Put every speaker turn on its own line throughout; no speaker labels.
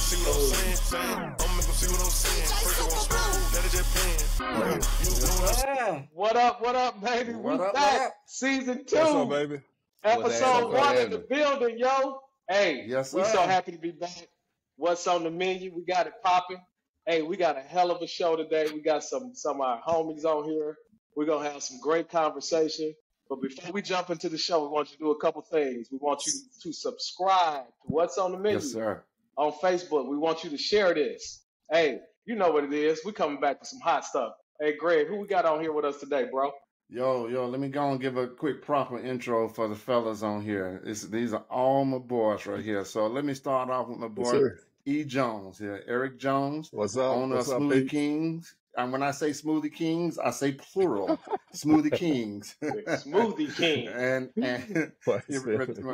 see what I'm saying? I'm make them see what I'm saying. First I want smoke, that is just pen.
What up, baby? We back. Season 2.
What's up, baby?
Episode 1 in the building, yo. Hey,
yes,
we so happy to be back. What's on the menu? We got it popping. Hey, we got a hell of a show today. We got some of our homies on here. We're going to have some great conversation. But before we jump into the show, we want you to do a couple things. We want you to subscribe to What's on the Menu.
Yes, sir.
On Facebook. We want you to share this. Hey, you know what it is. We're coming back with some hot stuff. Hey, Greg, who we got on here with us today, bro?
Yo, let me go and give a quick proper intro for the fellas on here. These are all my boys right here. So let me start off with my boy, E. Jones here. Eric Jones.
What's up?
Owner of Smoothie Kings. And when I say Smoothie Kings, I say plural. Smoothie Kings.
Smoothie King.
and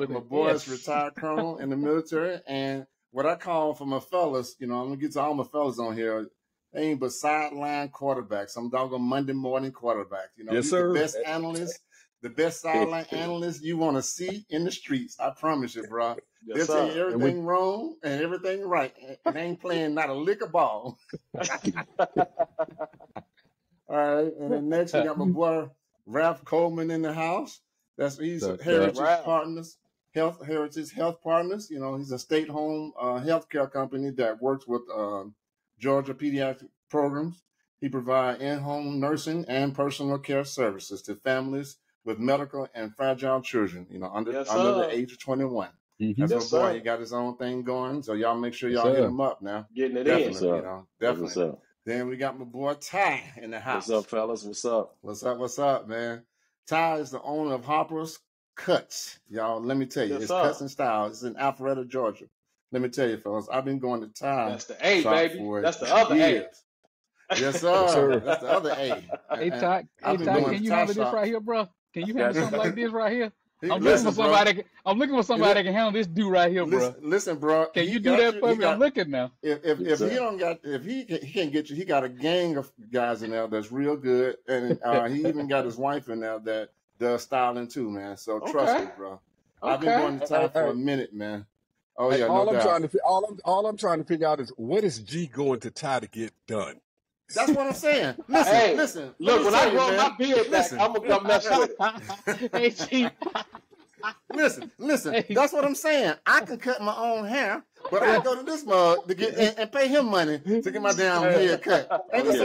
my boy's retired colonel in the military. And what I call for my fellas, I'm going to get to all my fellas on here, they ain't but sideline quarterbacks. Some doggone Monday morning quarterbacks.
Yes, sir.
The best analyst, the best sideline analyst you want to see in the streets. I promise you, bro.
Yes,
they'll tell you everything wrong and everything right. And they ain't playing not a lick of ball. All right. And then next we got my boy Ralph Coleman in the house. He's Heritage Partners. Heritage Health Partners. He's a state-home healthcare company that works with Georgia pediatric programs. He provides in-home nursing and personal care services to families with medical and fragile children, under the age of 21.
Mm-hmm.
That's my boy. He got his own thing going, so y'all make sure y'all hit him up now.
Getting it
definitely,
in.
Definitely.
What's up?
Then we got my boy Ty in the house.
What's up, fellas? What's up?
What's up, man? Ty is the owner of Harper's Cuts. Y'all, let me tell you, it's Cuts and Styles. It's in Alpharetta, Georgia. Let me tell you, fellas, I've been going to Ty.
That's the A, baby. That's the other A.
Yes, sir. That's the other A.
Hey, Ty, can you handle this right here, bro? Can you handle something like this right here? I'm looking for somebody that can handle this dude right here, bro.
Listen, bro.
Can you do that for me? I'm looking now.
If he can't get you, he got a gang of guys in there that's real good, and he even got his wife in there that does styling too, man. So trust me, bro. I've been going to Ty for a minute, man. Oh yeah,
all I'm trying to figure out is what is G going to Ty to get done?
That's what I'm saying. Listen.
Look, when I grow my beard back, I'm gonna come mess with it. Hey, G.
Listen. That's what I'm saying. I can cut my own hair, but I go to this mug to get and pay him money to get my damn hair cut.
It's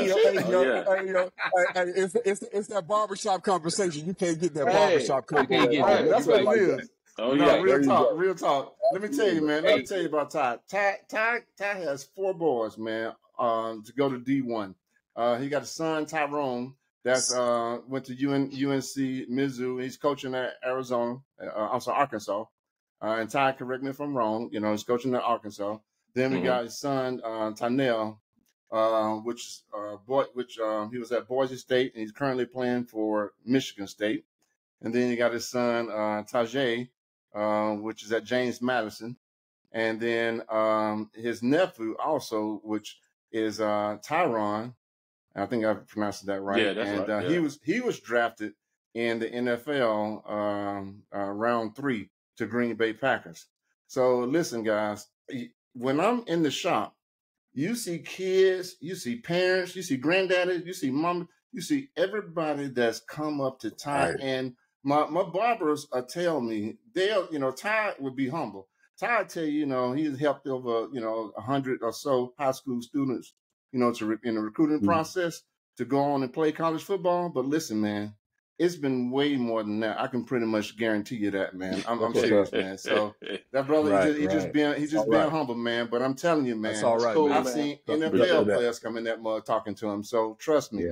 that barbershop conversation. You can't get that barbershop conversation.
That's what it is.
Oh
no,
yeah,
real talk. Let me tell you, man. Let me tell you about Ty. Ty has 4 boys, man. To go to D1. He got a son, Tyrone, that's went to UNC Mizzou. He's coaching at Arkansas. And Ty, correct me if I'm wrong, he's coaching at Arkansas. Then we got his son, Tynell, which he was at Boise State, and he's currently playing for Michigan State. And then you got his son, Tajay, which is at James Madison. And then his nephew also, which is Tyron. I think I pronounced that right.
Yeah, that's right.
He was drafted in the NFL round 3 to Green Bay Packers. So listen, guys, when I'm in the shop, you see kids, you see parents, you see granddaddies, you see mom, you see everybody that's come up to Ty. Right. And my barbers tell me Ty would be humble. Ty tell you, he's helped over 100 or so high school students, in the recruiting process to go on and play college football. But listen, man, it's been way more than that. I can pretty much guarantee you that, man. I'm serious, man. So that brother, he's just being humble, man. But I'm telling you, man,
that's all right,
I've seen NFL players come in that mug talking to him. So trust me,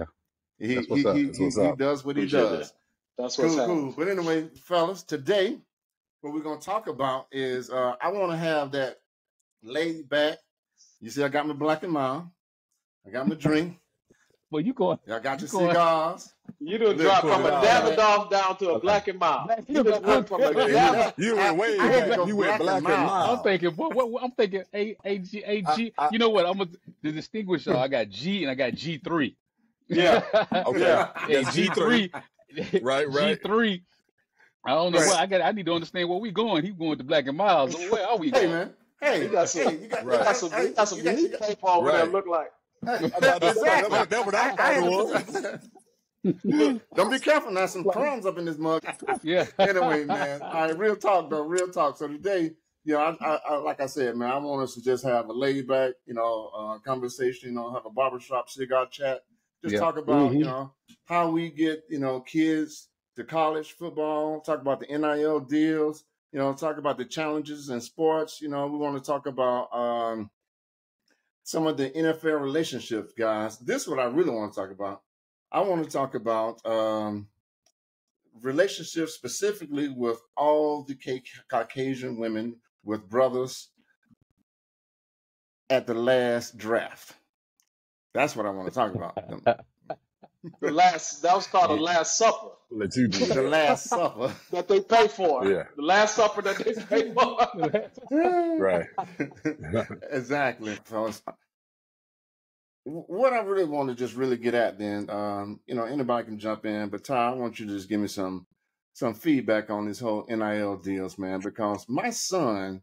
he does what he does.
That's what's
cool. But anyway, fellas, today what we're gonna talk about is I want to have that laid back. You see, I got my black and mild. I got my drink.
Well, you going?
I got your cigars.
You done dropped from a Davidoff down to a black and mild. You went black
and mild.
I'm thinking, I'm thinking AG. You know what? I'm gonna distinguish y'all. I got G and I got G3.
Yeah.
Okay.
Hey, G3.
Right.
G3. I don't know what I need to understand where we going. He going to black and mild. So where are we going?
Hey, man. Hey,
you got some, you got some unique paper over there. Look like.
Exactly.
That's what I thought it was.
Don't be careful now. Some crumbs up in this mug.
Yeah.
Anyway, man. All right, real talk though. Real talk. So today, I like I said, man, I want us to just have a laid back, conversation. Have a barbershop cigar chat. Just talk about, how we get, kids to college football. Talk about the NIL deals. Talk about the challenges in sports. We want to talk about some of the NFL relationships, guys. This is what I really want to talk about. I want to talk about relationships specifically with all the Caucasian women with brothers at the last draft. That's what I want to talk about.
That was called the Last Supper.
Let you do
the Last Supper
that they pay for.
Yeah.
The Last Supper that they pay for.
Right.
Exactly. So what I really want to just really get at then, anybody can jump in, but Ty, I want you to just give me some feedback on this whole NIL deals, man, because my son,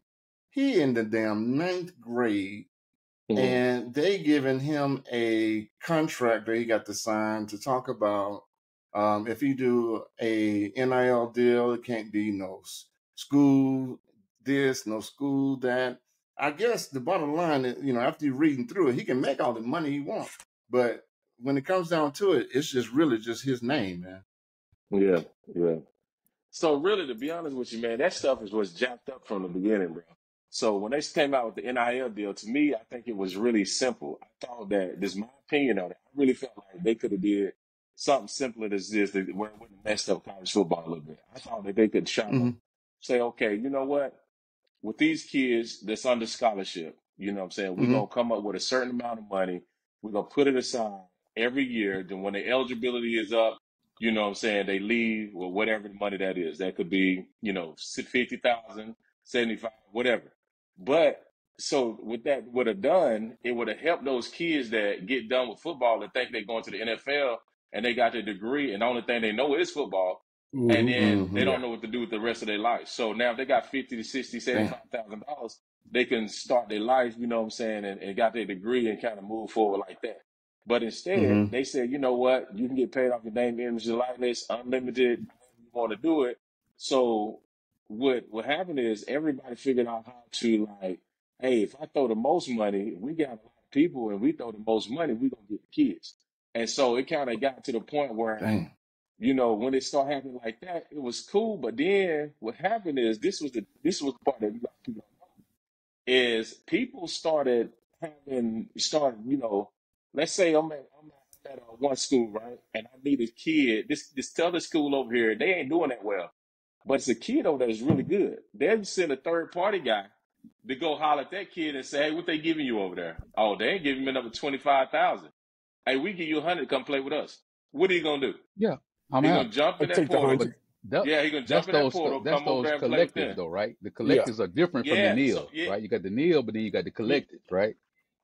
he in the damn 9th grade, and they giving him a contract that he got to sign to talk about if you do a NIL deal, it can't be no school this, no school that. I guess the bottom line is, after you're reading through it, he can make all the money he wants. But when it comes down to it, it's just really just his name, man.
Yeah. So really, to be honest with you, man, that stuff was jacked up from the beginning, bro. So when they came out with the NIL deal, to me, I think it was really simple. I thought that, this is my opinion on it, I really felt like they could have did something simpler than this, where it wouldn't have messed up college football a little bit. I thought that they could try to say, okay, you know what? With these kids that's under scholarship, we're going to come up with a certain amount of money. We're going to put it aside every year. Then when the eligibility is up, they leave with whatever the money that is. That could be, 50,000, 75, whatever. But so what that would have done, it would have helped those kids that get done with football and think they're going to the NFL and they got their degree and the only thing they know is football. And then they don't know what to do with the rest of their life. So now if they got $50,000 to $60,000, $75,000, they can start their life, and got their degree and kind of move forward like that. But instead, they said, you know what, you can get paid off your name, image, and likeness, unlimited, you want to do it. So what happened is everybody figured out how to, like, hey, if I throw the most money, we got a lot of people, and we throw the most money, we're going to get the kids. And so it kind of got to the point where, when it started happening like that, it was cool. But then what happened is this was the part that a lot of people don't know, is people started, let's say I'm at one school, right? And I need a kid, this other school over here, they ain't doing that well. But it's a kid over there that's really good. They'll send a third party guy to go holler at that kid and say, hey, what they giving you over there? Oh, they ain't giving me another 25,000. Hey, we give you 100 to come play with us. What are you gonna do?
Yeah.
He's going to jump in that portal. He's going to jump in that portal.
That's those collectives, though, right? The collectives are different from the NIL, right? You got the NIL, but then you got the collectives, right?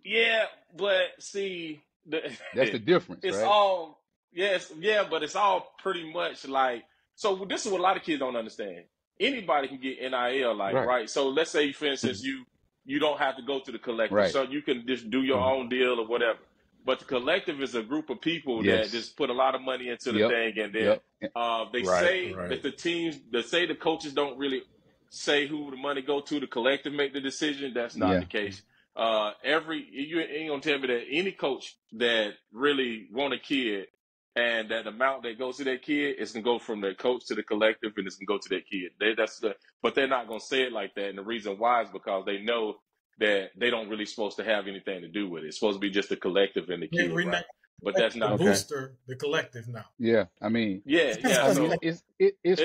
Yeah, but see,
that's the difference.
It's
right?
all but it's all pretty much like. So this is what a lot of kids don't understand. Anybody can get NIL, right? So let's say, for instance, you don't have to go to the collective, so you can just do your own deal or whatever. But the collective is a group of people that just put a lot of money into the thing, and then they say that the teams, they say the coaches don't really say who the money go to. The collective make the decision. That's not the case. You ain't gonna tell me that any coach that really want a kid and that amount that goes to that kid is gonna go from the coach to the collective, and it's gonna go to that kid. But they're not gonna say it like that, and the reason why is because they know that they don't really supposed to have anything to do with it. It's supposed to be just the collective and the kid, right? But that's not
the booster, the collective now.
Yeah, I mean,
so
it's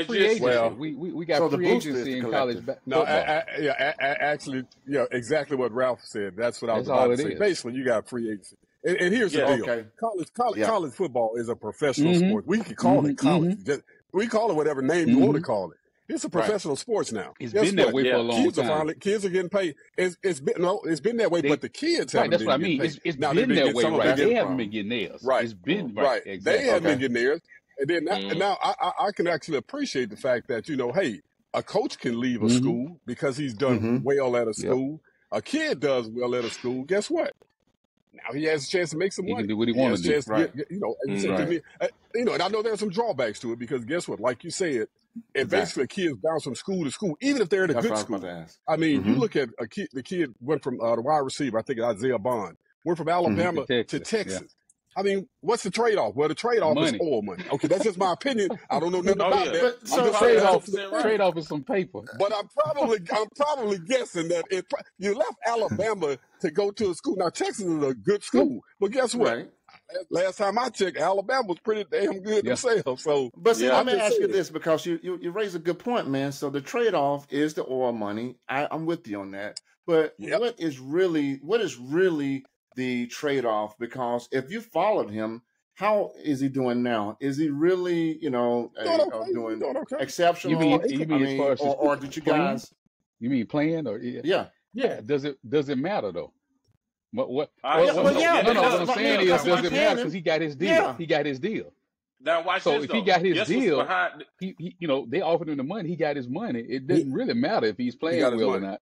free agency. Well, we got free agency in college.
No, actually, exactly what Ralph said. That's what I was about to say. Basically, you got free agency. And here's the deal. College football is a professional sport. We can call it college. We call it whatever name you want to call it. It's a professional sports now.
It's been that way for a long time.
Kids are getting paid. It's been that way, but the kids haven't been getting paid.
It's been that way, right? They haven't been getting theirs.
Right.
It's been
right.
Exactly.
They haven't been getting theirs. And then now I can actually appreciate the fact that, hey, a coach can leave a school because he's done well at a school. A kid does well at a school, guess what? Now he has a chance to make some money.
He can do what he wants to do.
Right. You know, and you said to me, you know, and I know there's some drawbacks to it because guess what? Like you said, and basically kids bounce from school to school, even if they're in a good school. I mean, you look at a kid. The kid went from the wide receiver, I think Isaiah Bond, went from Alabama to Texas. Yeah. I mean, what's the trade-off? Well, the trade-off is oil money. Okay, that's just my opinion. I don't know nothing about that.
But so trade-off is some paper.
But I'm probably guessing that you left Alabama to go to a school. Now, Texas is a good school, but guess what? Right. Last time I checked, Alabama was pretty damn good themselves. So,
but see, let me ask you this because you raise a good point, man. So the trade-off is the oil money. I'm with you on that. But what is really the trade-off? Because if you followed him, how is he doing now? Is he really, doing exceptional?
You mean as far as
or did you guys?
You mean playing or
yeah?
Does it matter though? What
I'm
saying is, does it matter because he got his deal? Yeah. He got his deal.
Now watch
so
this,
if he got his deal, he they offered him the money. He got his money. It doesn't really matter if he's playing well or not.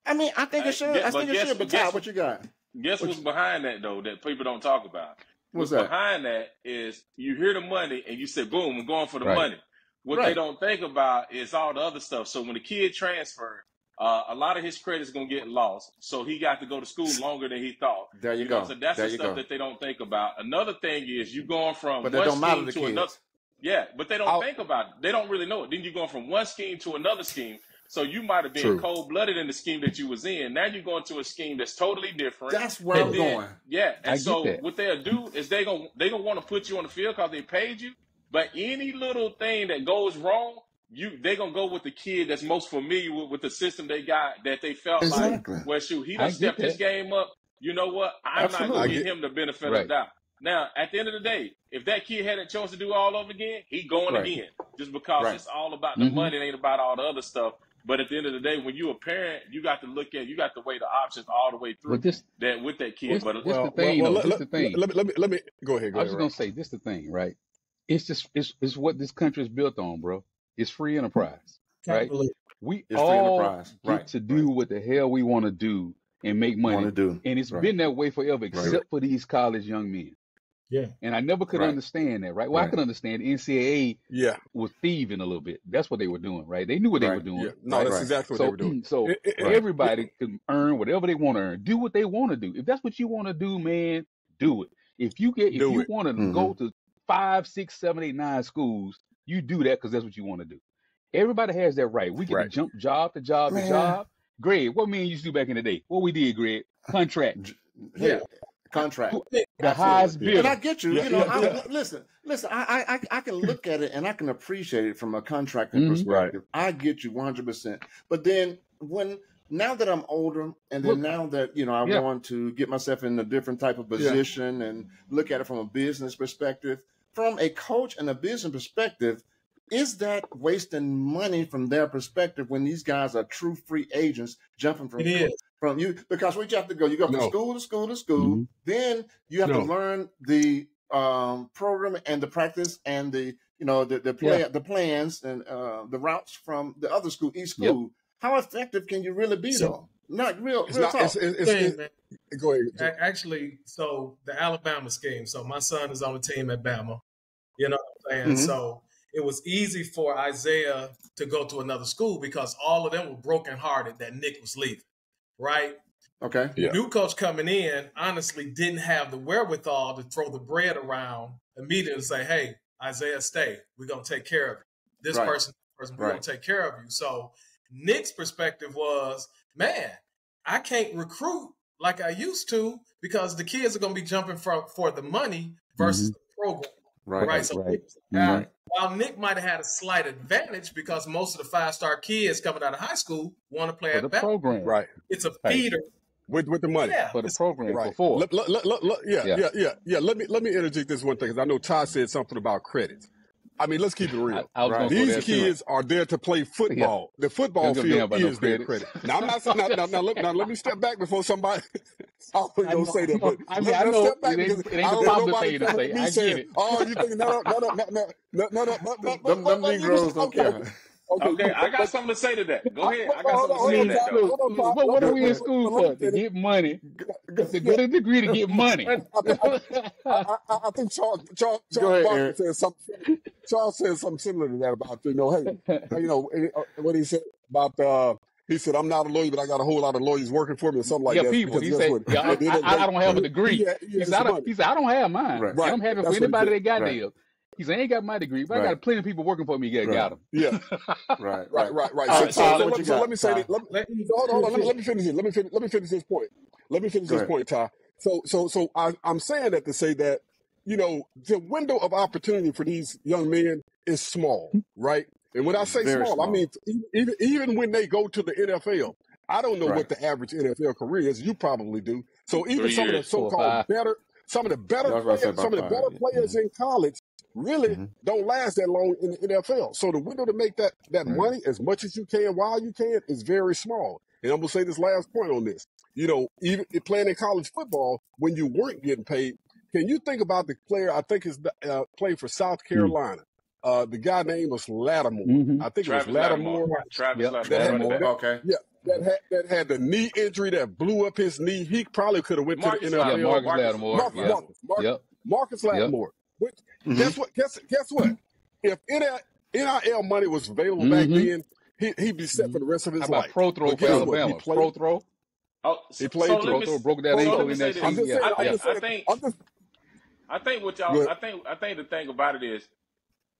I mean, I think it should. I think it should. But Todd, what you got?
Guess what's behind that, though, that people don't talk about? What's that? Behind that is you hear the money and you say, boom, I'm going for the money. What they don't think about is all the other stuff. So when the kid transferred, a lot of his credit's going to get lost. So he got to go to school longer than he thought.
There you go.
So that's the stuff that they don't think about. Another thing is you going from
one
scheme to another. Yeah, but they don't think about it. They don't really know it. Then you're going from one scheme to another scheme. So you might have been cold-blooded in the scheme that you was in. Now you're going to a scheme that's totally different.
That's where I'm going.
Yeah, and so what they'll do is they gonna want to put you on the field because they paid you. But any little thing that goes wrong, they gonna go with the kid that's most familiar with the system they got that they felt like, well, shoot, he done stepped his game up. You know what? I'm not gonna give him the benefit of the doubt. Now, at the end of the day, if that kid had a chance to do all over again, he going again. Just because it's all about the money, it ain't about all the other stuff. But at the end of the day, when you're a parent, you got to weigh the options all the way through with that kid.
Let me
go ahead.
I was just gonna say this: the thing, right? It's what this country is built on, bro. It's free enterprise, right? We all get to do what the hell we want to do and make money. And it's been that way forever, except for these college young men.
Yeah.
And I never could understand that, right? Well, I could understand NCAA was thieving a little bit. That's what they were doing, right? They knew what they were doing.
Yeah. No, that's exactly what they were doing.
So everybody can earn whatever they want to earn. Do what they want to do. If that's what you want to do, man, do it. If you want to go to 5, 6, 7, 8, 9 schools, you do that because that's what you want to do. Everybody has that right. We get to jump job to job to job. Greg, what me and you used to do back in the day? What we did, Greg? Contract.
Yeah. Contract.
The highest bidder.
And I get you. Listen. I can look at it and I can appreciate it from a contracting perspective. I get you 100%. But then now that I'm older, and then now that I want to get myself in a different type of position and look at it from a business perspective, from a coach and a business perspective, is that wasting money from their perspective when these guys are true free agents jumping from you? Because you have to go. You go from school to school to school. Then you have to learn the program and the practice and the plans and the routes from the other school, each school. Yep. How effective can you really be though? Not real talk.
Go ahead.
Actually, so the Alabama scheme. So my son is on the team at Bama. You know what I'm saying? So it was easy for Isaiah to go to another school because all of them were brokenhearted that Nick was leaving, right?
Okay.
The new coach coming in honestly didn't have the wherewithal to throw the bread around immediately and say, hey, Isaiah, stay. We're going to take care of you. This person, we're going to take care of you. So Nick's perspective was, man, I can't recruit like I used to because the kids are going to be jumping for the money versus the program. Right. So while Nick might have had a slight advantage because most of the 5-star kids coming out of high school want to play at the
program.
Right.
It's a feeder.
With the money.
Yeah.
For the program.
Right.
Before.
Let me interject this one thing because I know Todd said something about credits. I mean, let's keep it real. These kids are there to play football. The football field is their credit. Now, I'm not saying, now, let me step back before somebody, I was going to say that, but
I know step back it ain't the popular thing to say. I get it.
Oh, you think, no.
Them Negroes don't care.
Okay, I got something to say to that. Go ahead. I got something to say to that, though.
What are we in school for? To get money. To get a degree to get money.
I think Charles Barkley said something. Charles said something similar to that about, what he said about, he said, I'm not a lawyer, but I got a whole lot of lawyers working for me or something like that.
People. He said, I don't have a degree. He said, I don't have mine. Right. I don't have it for anybody that got theirs. He said, I ain't got my degree, but I got plenty of people working for me that got them.
Yeah. Right. So let me say this. Hold on. Let me finish it. Let me finish this point. Ty. So I'm saying that to say that, the window of opportunity for these young men is small, right? And when I say small, I mean, even when they go to the NFL, I don't know what the average NFL career is. You probably do. So even some of the so-called better players in college really don't last that long in the NFL. So the window to make that money as much as you can while you can is very small. And I'm going to say this last point on this. Even playing in college football, when you weren't getting paid, can you think about the player, I think is played for South Carolina. The guy name was Lattimore. I think
Travis
it was Lattimore.
Travis Lattimore.
That had the knee injury that blew up his knee. He probably could have went to the NFL. Marcus Lattimore. Guess what? If NIL money was available back then, he'd be set for the rest of his life.
Pro throw for Alabama. Pro throw.
He played
pro throw, broke that ankle in that season.
I think what y'all. I think the thing about it is,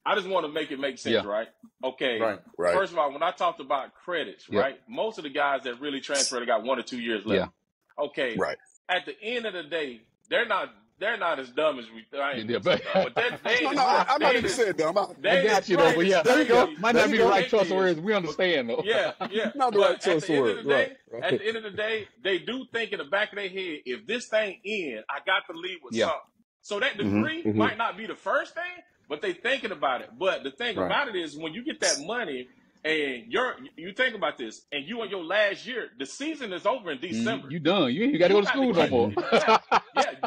I just want to make it make sense, right? Okay. Right. First of all, when I talked about credits, right, most of the guys that really transferred got 1 or 2 years left. Yeah. Okay. Right. At the end of the day, they're not as dumb as we. I'm
not even saying dumb.
I got you though, but there you go. Might not be the right choice of words. We understand though.
Yeah.
Not the right choice of words.
At the end of the day, they do think in the back of their head, if this thing ends, I got to leave with something. So that degree might not be the first thing, but they thinking about it. But the thing about it is, when you get that money and you think about this, and you in your last year, the season is over in December.
You done. You ain't got to go to school no more.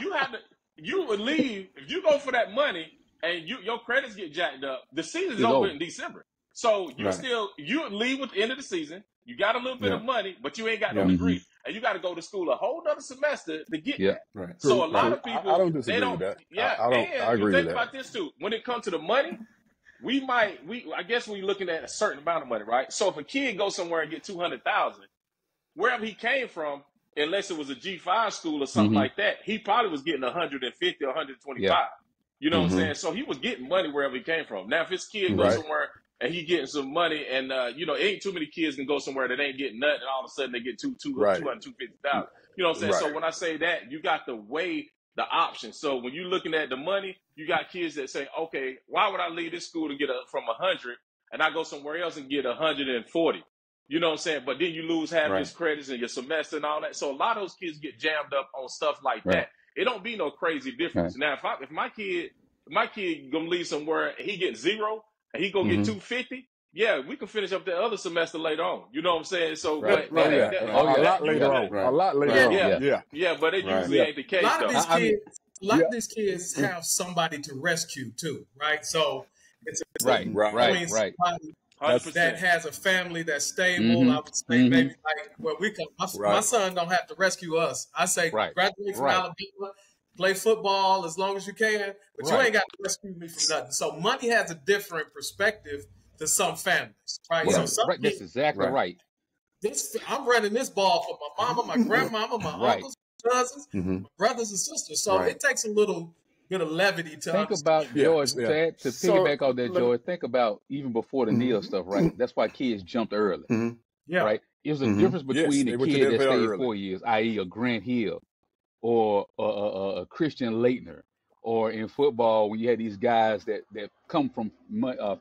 You have to. You would leave if you go for that money and your credits get jacked up. The season's over in December, so you would leave at the end of the season. You got a little bit of money, but you ain't got no degree, and you got to go to school a whole other semester to get that. Right. So a lot of people,
I don't disagree with that. I agree with that.
Think about this too. When it comes to the money, I guess we're looking at a certain amount of money, right? So if a kid goes somewhere and get $200,000, wherever he came from, unless it was a G5 school or something like that, he probably was getting 150 or 125. Yeah. You know what I'm saying? So he was getting money wherever he came from. Now, if his kid goes somewhere and he getting some money, and ain't too many kids can go somewhere that ain't getting nothing, and all of a sudden they get 250,000. You know what I'm saying? Right. So when I say that, you got to weigh the options. So when you're looking at the money, you got kids that say, okay, why would I leave this school to get from 100 and I go somewhere else and get 140? You know what I'm saying? But then you lose half his credits and your semester and all that. So a lot of those kids get jammed up on stuff like that. It don't be no crazy difference. Now, if my kid gonna leave somewhere and he gets 0 and he gonna get 250, we can finish up the other semester later on. You know what I'm saying? So
a lot later on.
Yeah, but it usually ain't the case.
A lot of these kids have somebody to rescue too, right? So it's
right.
That has a family that's stable. I would say maybe like where we come. My son don't have to rescue us. I say graduate from Alabama, play football as long as you can, but you ain't got to rescue me from nothing. So money has a different perspective to some families, right? So
that's exactly right.
I'm running this ball for my mama, my grandmama, my uncles, cousins, my brothers and sisters. So it takes a little bit of levity to
think about George. To piggyback on that, George. Think about even before the NIL stuff, right? That's why kids jumped early, right? There's a difference between a kid that stayed 4 years, i.e., a Grant Hill, or a Christian Leitner, or in football when you had these guys that come from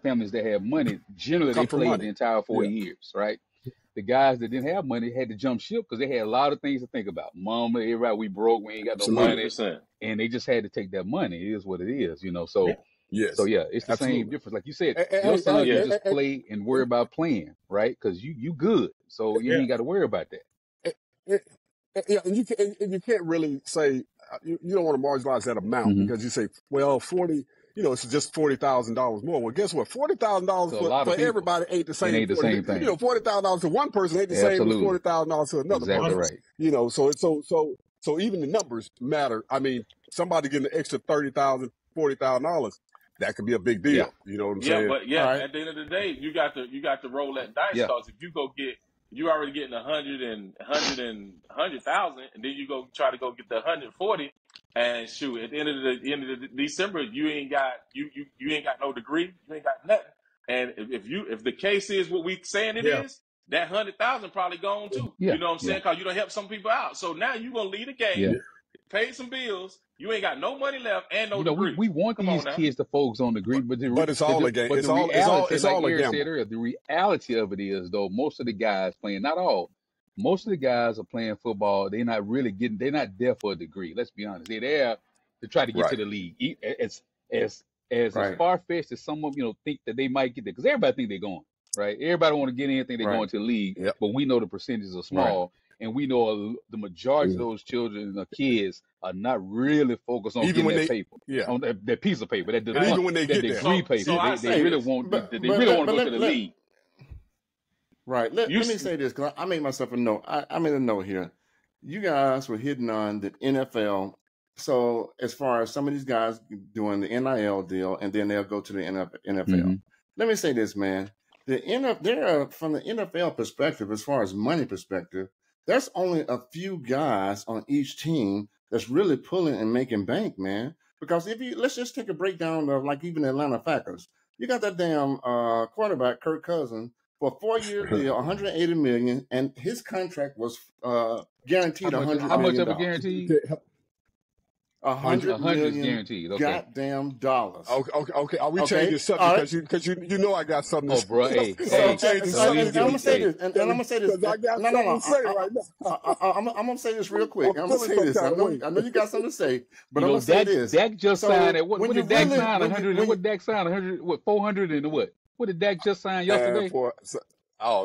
families that have money. Generally, they played the entire 4 years, right? The guys that didn't have money had to jump ship because they had a lot of things to think about. Mama, everybody, we broke, we ain't got no money, and they just had to take that money. It is what it is, So, it's the same difference. Like you said, your son can just play and worry about playing, right? Because you good, so you ain't got to worry about that.
And you can't really say you don't want to marginalize that amount because you say, well, 40. it's just $40,000 more. Well, guess what? $40,000 for everybody ain't the same.
It ain't the same thing.
$40,000 to one person ain't the same as $40,000 to another person. Right. So even the numbers matter. I mean, somebody getting an extra $30,000, $40,000, that could be a big deal.
Yeah.
You know what I'm saying?
But at the end of the day, you got to roll that dice, because if you go get, you already getting 100,000, and then you go try to go get the 140, and shoot, at the end of the December, you ain't got no degree, you ain't got nothing. And if the case is what we saying it is, that 100,000 probably gone too.
Yeah.
You know what I'm saying? Because you don't help some people out. So now you gonna leave the game, pay some bills. You ain't got no money left and no degree.
We want these kids to focus on degree, but
it's all a game. It's all a gamble.
Said earlier, the reality of it is, though, most of the guys playing, not all, most of the guys are playing football. They're not there for a degree. Let's be honest. They're there to try to get to the league. As far-fetched as someone, think that they might get there, because everybody think they're going, right? Everybody want to get in, think they're going to the league, but we know the percentages are small, and we know the majority of those children or kids are not really focused on getting that paper, on that piece of paper, that
even when they get
degree paper. They really want to go to the league.
Right. Let me say this, because I made myself a note. I made a note here. You guys were hitting on the NFL. So as far as some of these guys doing the NIL deal, and then they'll go to the NFL. Let me say this, man. From the NFL perspective, as far as money perspective, there's only a few guys on each team that's really pulling and making bank, man. Because let's just take a breakdown of like even the Atlanta Falcons. You got that damn quarterback, Kirk Cousins, for a 4-year deal, $180 million, and his contract was guaranteed $100 million.
How much of a guarantee?
$100 million
guaranteed.
Goddamn dollars.
Okay. Are we changing subject? Because you know I got something to say.
Bro, hey.
I'm gonna say this. And I'm gonna say this.
I got something to say right now.
I'm gonna say this real quick. I'm gonna say this. I know you got something to say, but I'm gonna say this.
Dak just signed at what did Dak sign? 100. What Dak signed? 100. What 400 and what? What did Dak just sign yesterday?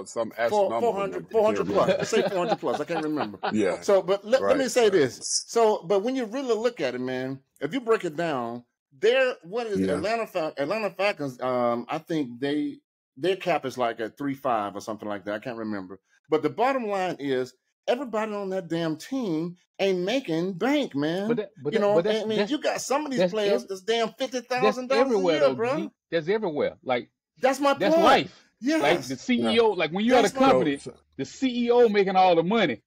Some astronomical
400 plus. Let's say 400 plus. I can't remember.
Yeah.
So, but let me say this. So, but when you really look at it, man, if you break it down, Atlanta Falcons? I think their cap is like at 3.5 or something like that. I can't remember. But the bottom line is, everybody on that damn team ain't making bank, man. You got some of these players that's damn $50,000 a year, bro.
That's everywhere. Like
that's my point.
That's life.
Yes.
Like the CEO, like when you're at a company, the CEO making all the money,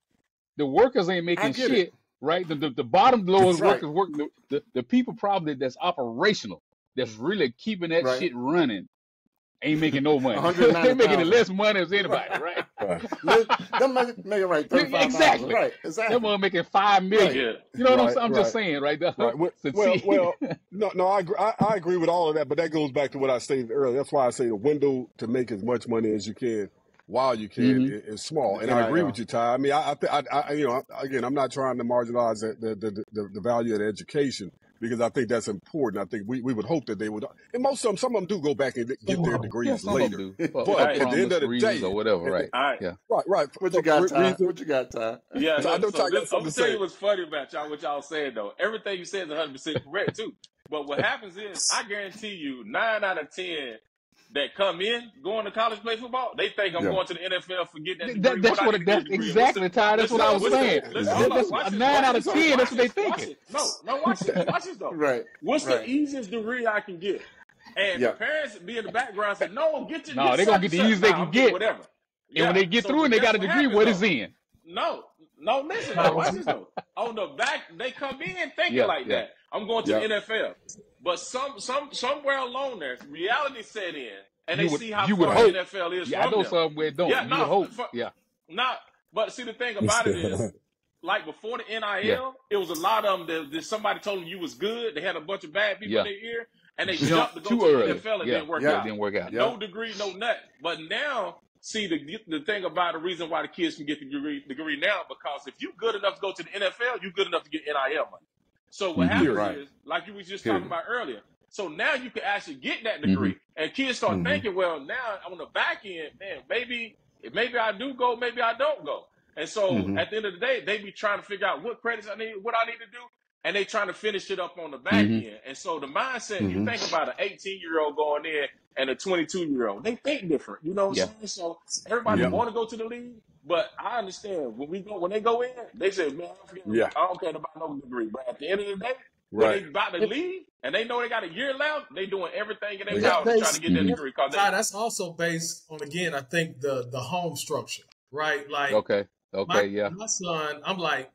the workers ain't making shit, right? The bottom lowest workers working. The people probably that's operational, that's really keeping that shit running, ain't making no money. They're making less money as anybody, right?
They're making right $35.
Exactly.
Right. Exactly.
They're making $5 million.
Right.
You know what I'm saying? I'm just saying, right?
I agree with all of that, but that goes back to what I stated earlier. That's why I say the window to make as much money as you can while you can is small. And I agree with you, Ty. I mean, again, I'm not trying to marginalize the value of the education, because I think that's important. I think we would hope that they would, and some of them do go back and get their degrees later. But at the end of the day,
or whatever, right?
Right.
What you got, Ty? What you got, Ty?
Yeah,
I'm gonna
tell you what's funny about y'all. What y'all saying though, everything you said is 100% correct too. But what happens is, I guarantee you, 9 out of 10 that come in going to college play football, they think I'm going to the NFL for getting that degree.
That's exactly, Ty. That's what I was saying. 9 out of 10. That's what they thinking.
No, watch this though.
Right.
What's the easiest degree I can get? And the parents be in the background say, "No, get your."
No, they're gonna get the easiest they can get.
Whatever.
And when they get through and they got a degree, what is in?
No, listen. Watch this though. On the back, they come in thinking like that. I'm going to the NFL. But somewhere along there, reality set in, and they see how far the NFL is.
I know some where it don't. You would hope.
But see, the thing about it is, like before the NIL, it was a lot of them that somebody told them you was good. They had a bunch of bad people in their ear, and they jumped to go to the NFL and didn't work out. No degree, no nothing. But now, see, the thing about the reason why the kids can get the degree now, because if you good enough to go to the NFL, you good enough to get NIL money. So what happens is, like you was just talking about earlier, so now you can actually get that degree. And kids start thinking, well, now on the back end, man, maybe I do go, maybe I don't go. And so at the end of the day, they be trying to figure out what credits I need, what I need to do. and they trying to finish it up on the back end. And so the mindset, you think about an 18-year-old going in and a 22-year-old, they think different. You know what I'm saying? So everybody want to go to the league, but I understand when they go in, they say, man, I don't care about no degree. But at the end of the day, when they about to leave and they know they got a year left, they doing everything in their power to try to get that degree.
That's also based on, again, I think the home structure, right? Like, my son, I'm like,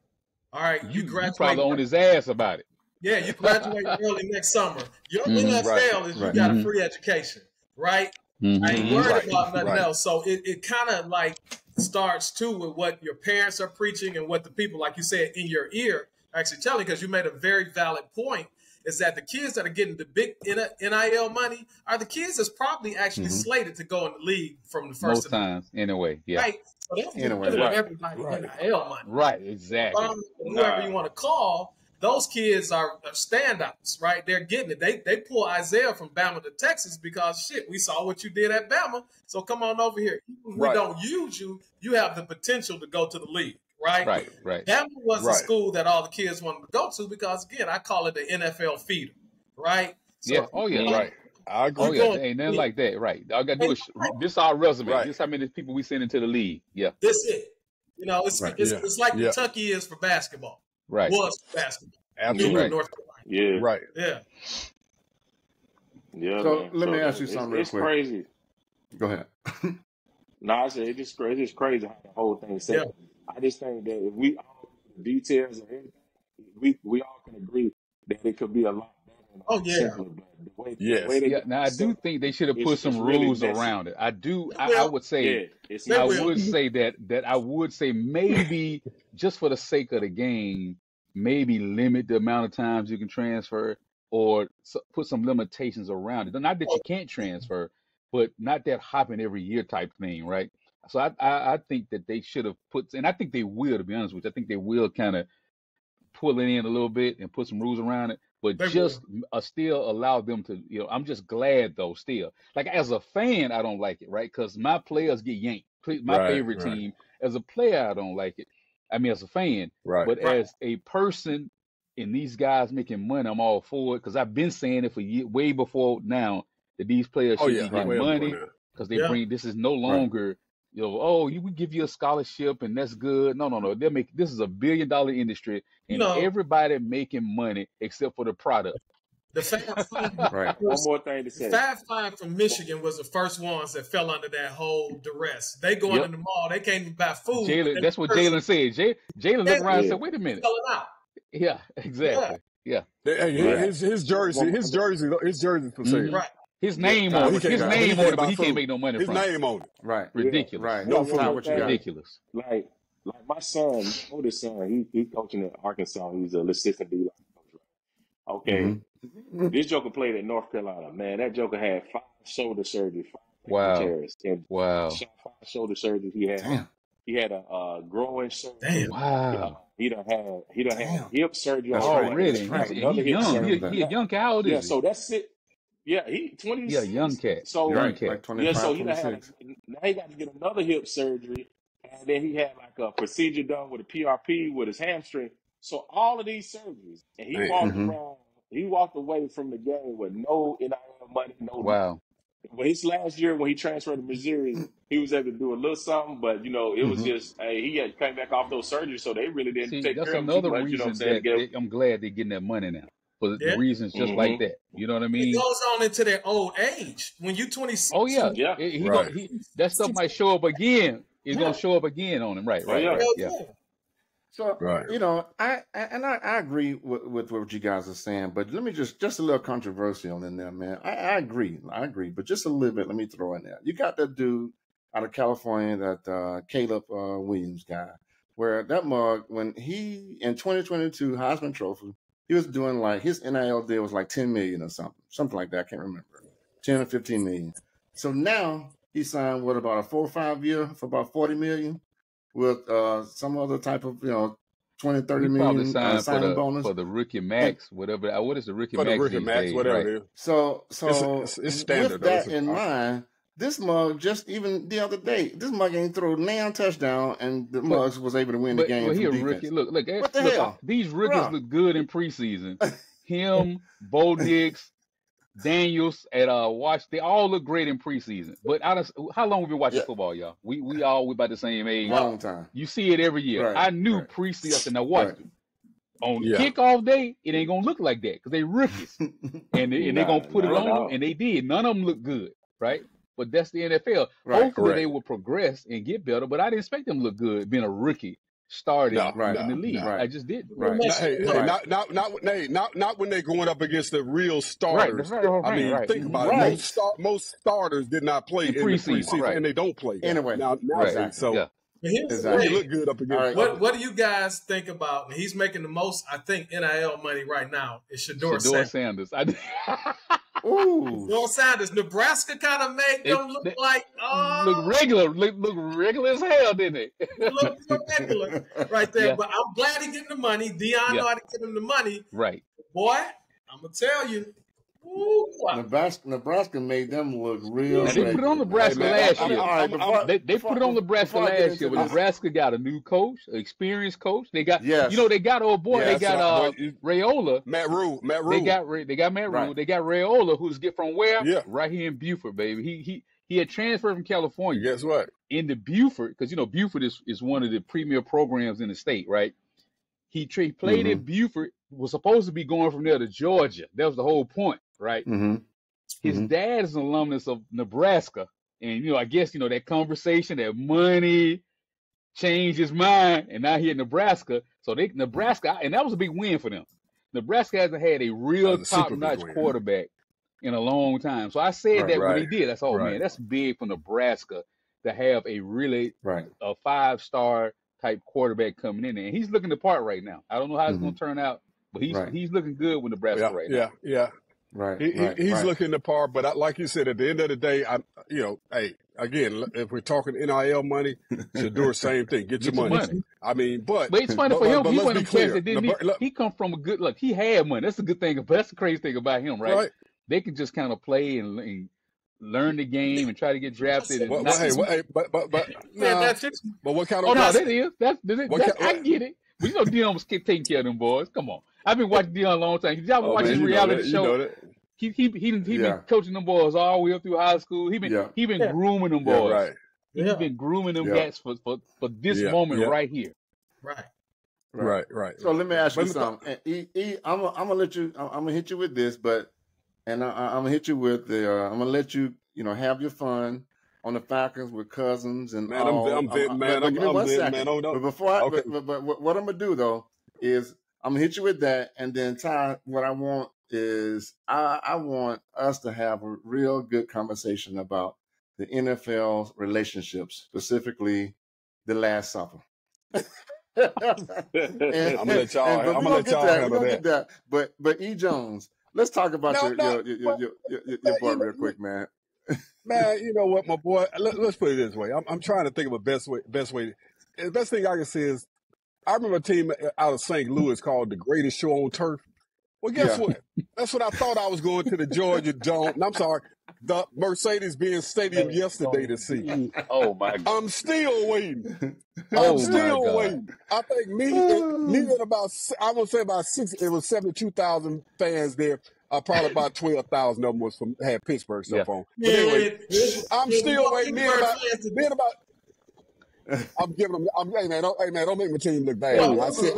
all right, you graduate.
Probably on his ass about it.
Yeah, you graduate early next summer. Your NFL is you got a free education, right? I ain't worried about nothing else. So it kind of like starts too with what your parents are preaching and what the people, like you said, in your ear actually telling, because you made a very valid point, is that the kids that are getting the big NIL money are the kids that's probably actually slated to go in the league from the first
times, anyway. Yeah.
Right. So they don't get everybody NIL money.
Right, exactly.
Whoever you want to call, those kids are standouts, right? They're getting it. They pull Isaiah from Bama to Texas because, shit, we saw what you did at Bama, so come on over here. If we don't use you, you have the potential to go to the league. Right. Bama was a school that all the kids wanted to go to because, again, I call it the NFL feeder, right? So,
right. I agree. Ain't nothing like that, right? All I got to do is this our resume. This how many people we send into the league. Yeah,
that's it. You know, it's like Kentucky is for basketball.
Right.
Was for basketball.
Absolutely.
North Carolina.
Right.
Yeah.
So let me ask you something real quick.
It's crazy.
Go ahead.
No, I said it's just crazy how the whole thing is set. Yeah. I just think that if we all details and everything, we all can agree that it could be a lot better.
Now I do think they should have put some rules around it. I do. I would say. I would say maybe just for the sake of the game, maybe limit the amount of times you can transfer, or put some limitations around it. Not that you can't transfer, but not that hopping every year type thing, right? So I think that they should have put, and I think they will, to be honest with you, I think they will kind of pull it in a little bit and put some rules around it, but still allow them to, I'm just glad though, still. Like as a fan, I don't like it, right? Because my players get yanked. My favorite team, as a player, I don't like it. I mean, as a fan, but as a person, and these guys making money, I'm all for it, because I've been saying it for way before now, that these players should be getting money, because they bring, this is no longer, we give you a scholarship and that's good. No. This is a $1 billion industry, and everybody making money except for the product.
The Fab Five,
one more thing to say.
Fab Five from Michigan was the first ones that fell under that whole duress. They go in the mall, they can't even buy food.
That's what Jalen said. Jalen looked around and said, "Wait a minute."
Out.
Yeah, exactly. Yeah.
His jersey for sale.
Right.
His name on it. His name on it, but he can't make no money from it.
His name on it.
Right.
Ridiculous.
Right.
No,
ridiculous.
Like my son, oldest son, he coaching at Arkansas. He's an assistant D-line coach. Okay. This joker played at North Carolina. Man, that joker had 5 shoulder surgeries. 5 tears. And 5 shoulder surgeries he had. He had a growing surgery.
Damn.
Wow.
He done had hip surgery.
Already. He's young. He a young cat. How old is he?
So that's it. Yeah, he 26.
Yeah, young cat.
So
young cat.
Like 25,
so
he
now he got to get another hip surgery, and then he had like a procedure done with a PRP with his hamstring. So all of these surgeries, and he walked around. He walked away from the game with no NIL money,
Wow.
Well, his last year when he transferred to Missouri, he was able to do a little something, but it was just he had came back off those surgeries, so they really didn't take care of him.
That's another reason I'm glad they're getting that money now. For the reasons just like that. You know what I mean?
It goes on into their old age. When you're 26.
Oh, yeah. That stuff might show up again. It's going to show up again on him. Right. Yeah.
So, I agree with what you guys are saying, but let me just a little controversial in there, man. I agree, but just a little bit, let me throw in there. You got that dude out of California, that Caleb Williams guy, where that mug, when he, in 2022 Heisman Trophy, he was doing like, his NIL deal was like 10 million or something like that. I can't remember, 10 or 15 million. So now he signed, about a 4 or 5 year for about 40 million with some other type of, 20, 30 million signing bonus.
For the rookie max, whatever. What is the rookie max?
For the rookie max, whatever it is.
So
it's standard.
With that in mind, this mug, just even the other day, this mug ain't throw a touchdown, and the Mugs was able to win the game.
But
he
a rookie. Look,
what the hell?
These rookies look good in preseason. Him, Bo Nix, Daniels at Watch, they all look great in preseason. But how long have we been watching football, y'all? We all about the same age.
Long time.
You see it every year.
Right,
I knew preseason. I said, now watch it. On kickoff day, it ain't gonna look like that because they rookies, and they're gonna put it on them, and they did. None of them look good, right? But that's the NFL. Hopefully they will progress and get better. But I didn't expect them to look good being a rookie starting in the league. I just didn't.
Not when they're going up against the real starters. I mean, think about it. Most starters did not play in the preseason, and they don't play
anyway.
So.
Exactly.
You look good up against.
What do you guys think about? And he's making the most, I think, NIL money right now. Is Shedeur
Sanders.
Shedeur Sanders. Nebraska kind of made them look like
look regular. Look regular as hell, didn't they?
look regular right there. But I'm glad he's getting the money. Dion know how to get him the money.
Right.
Boy, I'm gonna tell you.
Nebraska made them look real.
They put it on Nebraska last year. They put it on Nebraska last year. But Nebraska got a new coach, an experienced coach. They got, they got old boy. They got Raiola,
Matt Rule.
They got Matt Rule. They got Raiola, who's get from where? Yeah. Right here in Beaufort, baby. He had transferred from California.
Guess what?
Into Beaufort, because Beaufort is one of the premier programs in the state, right? He played in Beaufort. Was supposed to be going from there to Georgia. That was the whole point. Right. His dad is an alumnus of Nebraska. And, I guess, that conversation, that money changed his mind. And now he in Nebraska. So Nebraska, and that was a big win for them. Nebraska hasn't had a real top-notch quarterback in a long time. So I said that when he did. That's man, that's big for Nebraska to have a really a 5-star type quarterback coming in there. And he's looking the part right now. I don't know how it's going to turn out, but he's looking good with Nebraska right now.
Yeah. He's looking the part, but like you said, at the end of the day, again, if we're talking NIL money, Shedeur, same thing. Get your money. I mean, but
it's funny for him. He went to Kansas, didn't he come from a good look. He had money. That's a good thing. That's the crazy thing about him, right? They can just kind of play and learn the game and try to get drafted.
But what kind of?
Oh no, that is. I get it. But Dion was taking care of them boys. Come on. I've been watching Dion a long time. Y'all been watching his reality show. He been coaching them boys all the way up through high school. He been grooming them boys. He's been grooming them cats for this moment right here.
Right.
So let me ask you something. I'm gonna let you. I'm gonna hit you with this, I'm gonna hit you with the. I'm gonna let you. have your fun on the Falcons with Cousins and
I'm
But before but what I'm gonna do though is I'm gonna hit you with that, and then Ty, what I want is I want us to have a real good conversation about the NFL's relationships, specifically the Last Supper.
I'm gonna let y'all handle that.
But E. Jones, let's talk about your boy real quick, man.
Man, you know what, my boy? Let's put it this way. I'm trying to think of a best way. The best thing I can say is, I remember a team out of St. Louis called the Greatest Show on Turf. Well, guess what? That's what I thought I was going to the Georgia Dome. I'm sorry, the Mercedes-Benz Stadium yesterday to see.
Oh my God!
I'm still waiting. I'm still waiting. I think me and about, I would say about 60. It was 72,000 fans there. Probably about 12,000 of them had Pittsburgh stuff on. But anyway, I'm still waiting. Then about. I'm giving them. Hey man, don't make my team look bad.
I said,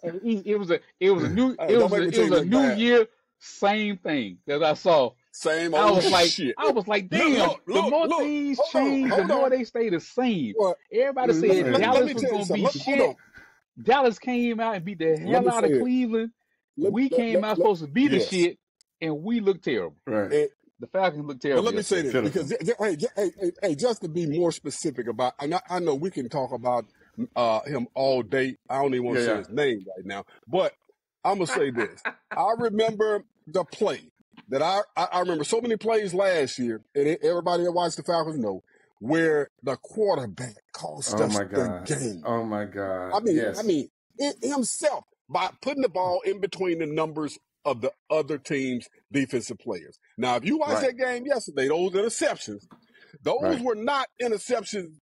it was a new year, same thing that I saw.
Same old shit.
I was like, damn. The more things change, the more they stay the same. Everybody said Dallas was gonna be shit. Dallas came out and beat the hell out of Cleveland. We came out supposed to be the shit, and we looked terrible.
Right.
The Falcons look terrible.
But let me say this, because hey, just to be more specific about, I know we can talk about him all day. I don't even want to say his name right now, but I'm gonna say this. I remember the play that I remember so many plays last year, and everybody that watched the Falcons know, where the quarterback cost us the game.
Oh, my God.
I mean, himself, by putting the ball in between the numbers of the other team's defensive players. Now, if you watch that game yesterday, those interceptions, those were not interceptions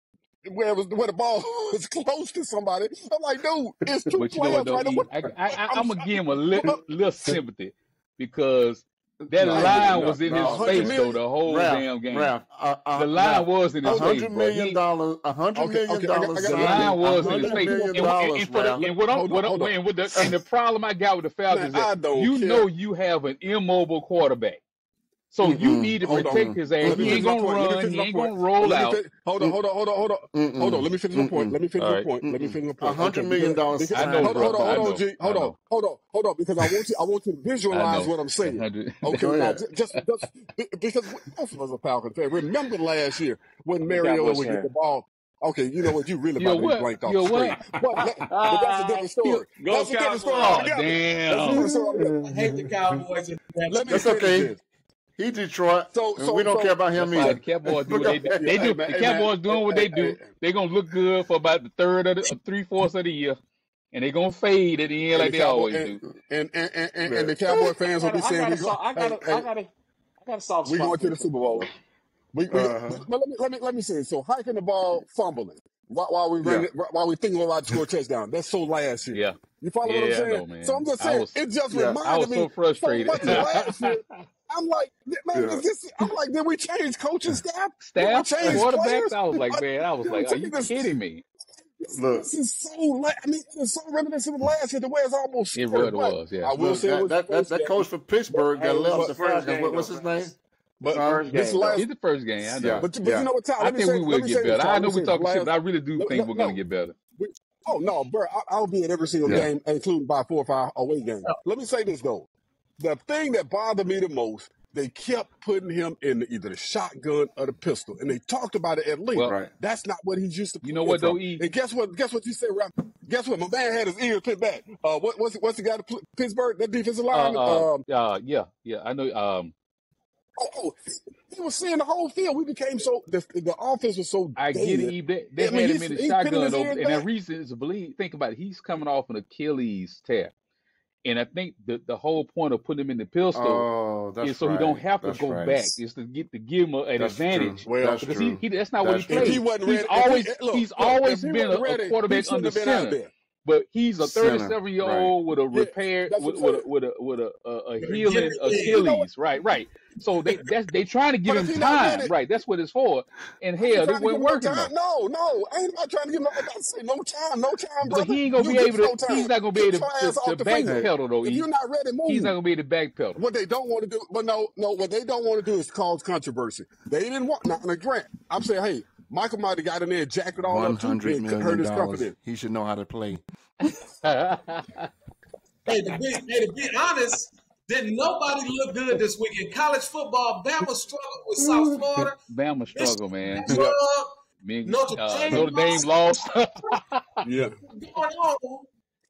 where the ball was close to somebody. I'm like, dude, it's two
But you know
players
what,
right
though,
there.
I'm going to give him a little sympathy because that line was in his face, though, the whole damn game. The line was in his face,
$100 million. $100 million.
The line was in his face. And the problem I got with the Falcons is that you have an immobile quarterback. So you need to protect his ass. He ain't going to run. He ain't going to roll out.
Hold on. Let me finish my point. Let me finish my point.
$100 million.
Hold on. Because I want you to visualize what I'm saying. Okay, now, just because most of us are Falcons fans. Remember last year when Mariota would get the ball. Okay, you know what? You really about to be blanked off the screen. But that's a different story. That's a different story.
Oh, damn.
I hate the Cowboys.
That's okay. He Detroit, so we don't care about him either.
The Cowboys do what they do. The Cowboys doing what they do. They're going to look good for about the third or three-fourths of the year. And they're going to fade at the end like they always do.
And the Cowboy fans will be saying,
I got a soft spot.
We're going to the Super Bowl. But let me say, so hiking the ball, fumbling, while we thinking about to score a touchdown. That's so last year.
Yeah.
You follow what I'm saying?
Know, man.
So I'm just saying, it just reminded me.
I was so frustrated.
Last year. I'm like, man, did we change coaching staff?
Quarterbacks? I was like, are you kidding me?
Look,
this is so. It's so reminiscent of last year. The way it's almost.
It really was. Yeah.
I will say
that coach for Pittsburgh got left the Falcons. What's his name?
But this last,
it's the first game. I know.
But you know what, Tyler?
I think we will get better. I know we talking shit, but I really do think we're going to get better.
Oh no, bro! I'll be at every single game, including by 4 or 5 away games. Let me say this though: the thing that bothered me the most. They kept putting him in either the shotgun or the pistol, and they talked about it at length.
Well,
that's not what he's used to.
You know what though,
And guess what? Guess what you said, Ralph? Guess what? My man had his ears put back. What's the guy to Pittsburgh? That defensive lineman.
Yeah. I know.
He was seeing the whole field. We became so the offense was so.
I get it. They had him in the shotgun though, and the reason is to believe. Think about it. He's coming off an Achilles tear. And I think the whole point of putting him in the pistol is so he don't have to go back. Is to give him an advantage.
Well,
because that's not what he plays. He's always been a quarterback under center. But he's a 37-year-old with a repair with a healing Achilles. Right. So they trying to give him time. Right. That's what it's for. And hell, they weren't working.
No. I ain't about trying to give him no time.
But he ain't gonna be able to. He's not gonna be able to backpedal though.
If you're not ready, move.
He's not gonna be able to backpedal.
What they don't want to do, but what they don't want to do is cause controversy. They didn't want. Now, Grant, I'm saying, hey. Michael might have got in there and jacked it all up too.
$100 million. He should know how to play.
Hey, to be honest, didn't nobody look good this weekend? College football, Bama struggled with South Florida.
Bama struggle, man.
Notre
Dame lost.
Yeah.
Going on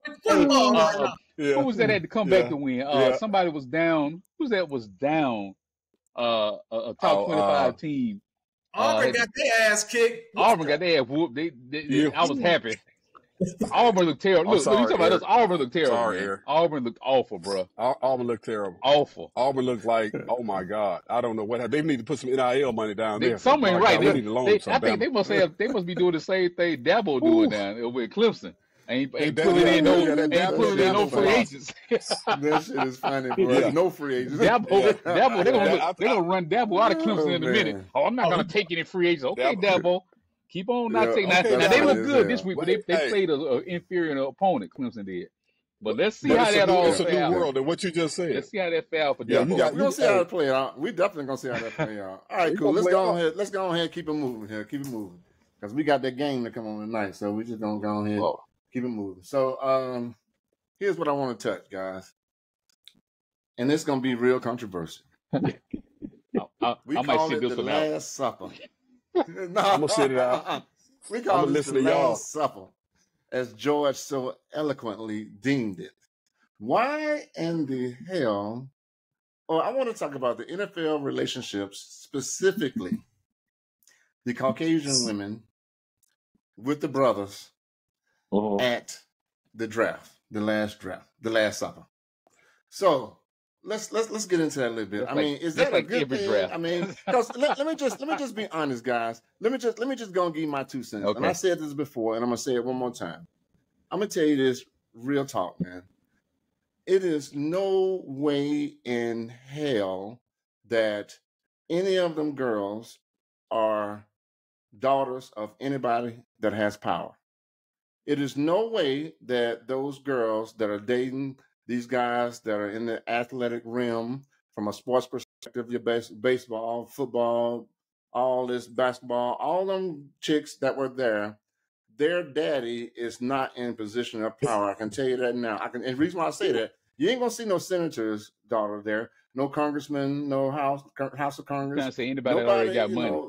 with football right now.
Who was that had to come back to win? Somebody was down. Who's that was down? A top 25 team.
Auburn got their ass kicked.
Auburn got their ass whooped. I was happy. Auburn looked terrible. Look, you talking about this? Auburn looked terrible. Sorry, Auburn looked awful, bro.
Auburn looked terrible.
Awful.
Auburn looked like, oh my God, I don't know what happened. They need to put some NIL money down there.
Something ain't right. I think they must be doing the same thing Dabo doing down there with Clemson. Ain't pulling in no free agents.
That shit is funny, bro. Yeah. No free agents.
Dabo, they're gonna run Dabo out of Clemson in a minute. Oh, I'm not gonna take any free agents. Okay, Dabo. Keep on not taking that. Now they look good this week, but they played an inferior opponent. Clemson did. But let's see how that all
it's a new world, and what you just said.
Let's see how that fell for
Dabo. We're gonna see how that play out. We definitely gonna see how that play out. All right, cool. Let's go ahead. Let's go ahead. Keep it moving here. Keep it moving because we got that game to come on tonight. So we just gonna go ahead. Keep it moving. So here's what I want to touch, guys. And it's going to be real controversial. We call it the Last Supper. No,
I'm going to sit it out.
We call it the Last Supper, as George so eloquently deemed it. Why in the hell? Well, I want to talk about the NFL relationships, specifically the Caucasian women with the brothers at the draft, the last supper. So let's get into that a little bit. I mean, is that a good thing? Draft. I mean, because let me just be honest, guys. Let me just go and give you my 2 cents. Okay. And I said this before, and I'm gonna say it one more time. I'm gonna tell you this real talk, man. It is no way in hell that any of them girls are daughters of anybody that has power. It is no way that those girls that are dating these guys that are in the athletic realm from a sports perspective, your baseball, football, all this basketball, all them chicks that were there, their daddy is not in position of power. I can tell you that now. And the reason why I say that, you ain't gonna see no senator's daughter there, no congressman, no House of Congress.
Can't say anybody that already got money.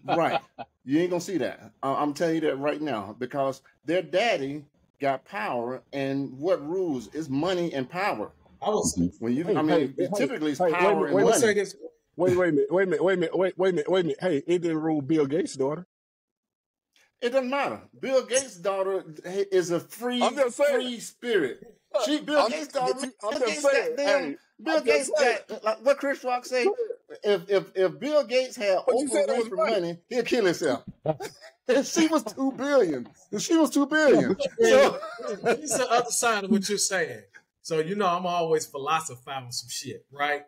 Right. You ain't gonna see that. I'm telling you that right now, because their daddy got power, and what rules is money and power. When you, typically it's power and money.
Wait a minute. Hey, it didn't rule Bill Gates' daughter.
It doesn't matter. Bill Gates' daughter is a free spirit. Bill Gates' daughter. Bill Gates got, like what Chris Rock say. If Bill Gates had Oprah for money, he'd kill himself. And she was $2 billion. Here's
the other side of what you're saying. So I'm always philosophizing some shit, right?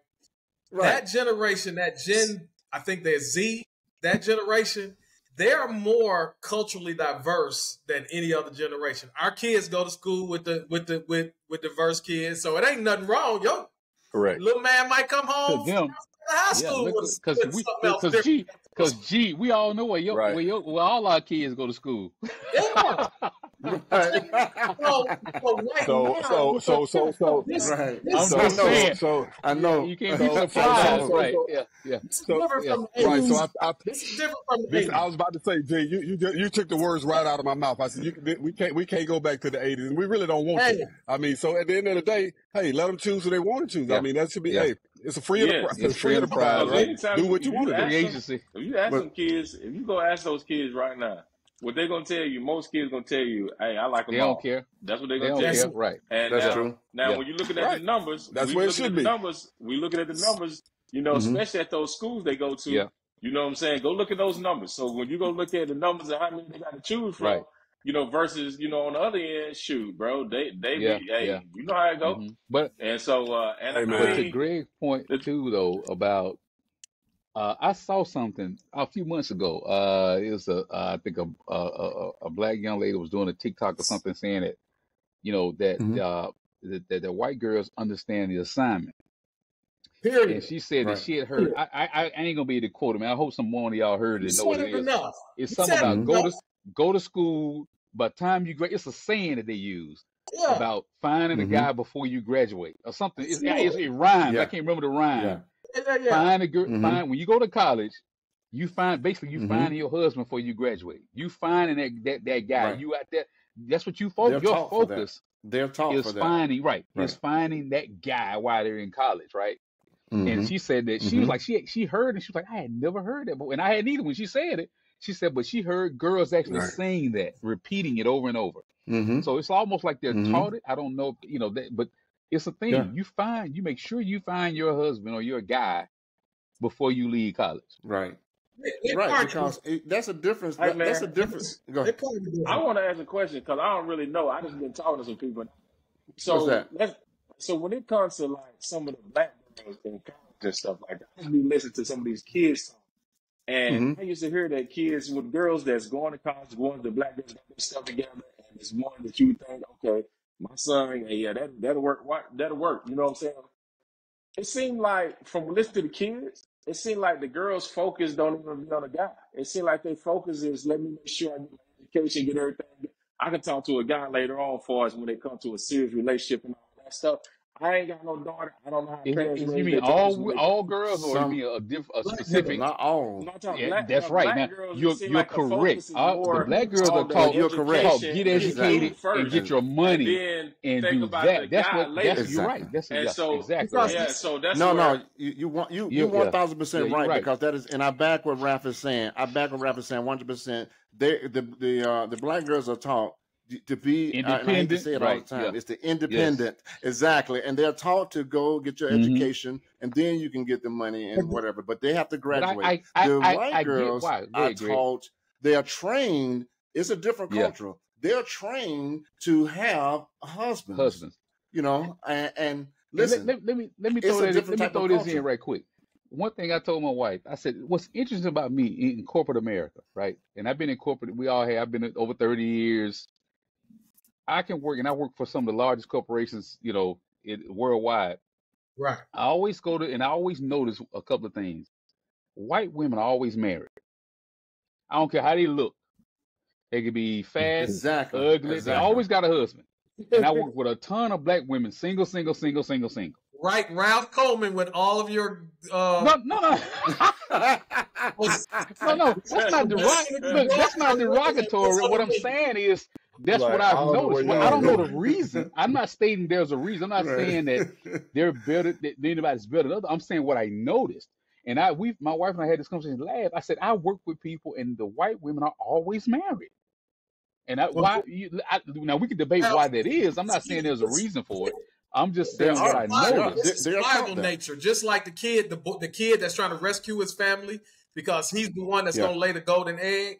That generation, I think there's Z. That generation, they're more culturally diverse than any other generation. Our kids go to school with diverse kids, so it ain't nothing wrong, yo.
Correct.
Little man might come home from high school
because we all know where all our kids go to school.
Yeah.
I'm just saying.
So I know
you can't be surprised, right? Yeah.
This is different from the 80s.
I was about to say, Jay, you took the words right out of my mouth. I said we can't go back to the 80s, and we really don't want to. I mean, so at the end of the day, hey, let them choose who they want to choose. I mean, that should be it's a free enterprise, right? Do what you want to do.
If you ask some kids, if you go ask those kids right now, what they're gonna tell you, most kids gonna tell you, "Hey, I like them all."
They don't care.
That's what they're gonna tell you.
Right.
And
that's true.
Now, when you're looking at the numbers,
that's where it should be.
We looking at the numbers, especially at those schools they go to.
Yeah.
You know what I'm saying? Go look at those numbers. So when you go look at the numbers of how many they got to choose from, versus on the other end, shoot, bro, they you know how it go.
But
and so
but to Greg's point too, though, about. I saw something a few months ago. It was I think a black young lady was doing a TikTok or something saying that, that the white girls understand the assignment.
Period.
And she said that she had heard. I ain't gonna be able to quote it, man. I hope some more of y'all heard it. Know what it is.
Enough.
It's something about go to school. By the time you graduate, it's a saying that they use about finding a guy before you graduate or something. It rhymes. I can't remember the rhyme.
Yeah.
Find a girl. Find when you go to college, you find finding your husband before you graduate. You finding that guy. You out there. That's what you focus. Your focus.
They're taught
is
for that.
Finding is finding that guy while they're in college, right? And she said that she was like she heard and she was like, I had never heard that before, and I hadn't either when she said it. She said, but she heard girls actually saying that, repeating it over and over. So it's almost like they're taught it. I don't know, that, but it's a thing. Yeah. You make sure you find your husband or your guy before you leave college.
Right. Because that's a difference. That's a difference. Go ahead.
I want to ask a question because I don't really know. I just been talking to some people. So
what's that?
So when it comes to like some of the black girls in college and stuff like that, I used to listen to some of these kids talk. And I used to hear that kids with girls that's going to college, going to black girls, got their stuff together, and it's one that you think, okay, my son, that'll work. That'll work. You know what I'm saying? It seemed like, from listening to the kids, it seemed like the girls' focus don't even be on the guy. It seemed like their focus is, let me make sure I get my education, get everything. I can talk to a guy later on for us when they come to a serious relationship and all that stuff. I ain't got no daughter. I don't know how parents raise.
You mean all girls, or you mean a specific?
Not all.
That's right. Now you're correct. The black girls are taught.
You're correct.
Get educated and get your money and do that. That's you're right. That's exactly.
Yeah. So that's
you 1000% right, because that is, and I back what Raph is saying. 100%. The black girls are taught to be
independent.
And I hate to say it all the time. It's the independent, exactly. And they're taught to go get your education, and then you can get the money and whatever. But they have to graduate. The white girls are taught. They are trained. It's a different culture. They're trained to have husbands. You know, and listen.
Let me throw this in right quick. One thing I told my wife, I said, what's interesting about me in corporate America, right? And I've been in corporate, I've been over 30 years. I can work, and I work for some of the largest corporations, you know, worldwide.
Right.
I always go to, and I always notice a couple of things. White women are always married. I don't care how they look. They could be fat, ugly. They always got a husband. And I work with a ton of black women, single.
Right, Ralph Coleman with all of your
No. That's not derogatory. That's not derogatory. What I'm saying is that's what I've noticed. Well, I don't know the reason. I'm not stating there's a reason. I'm not saying that they're better, that anybody's better than others. I'm saying what I noticed. And my wife and I had this conversation last. I said, I work with people, and the white women are always married. And now we can debate why that is. I'm not saying there's a reason for it. I'm just saying what I noticed.
It's survival nature, just like the kid that's trying to rescue his family because he's the one that's going to lay the golden egg.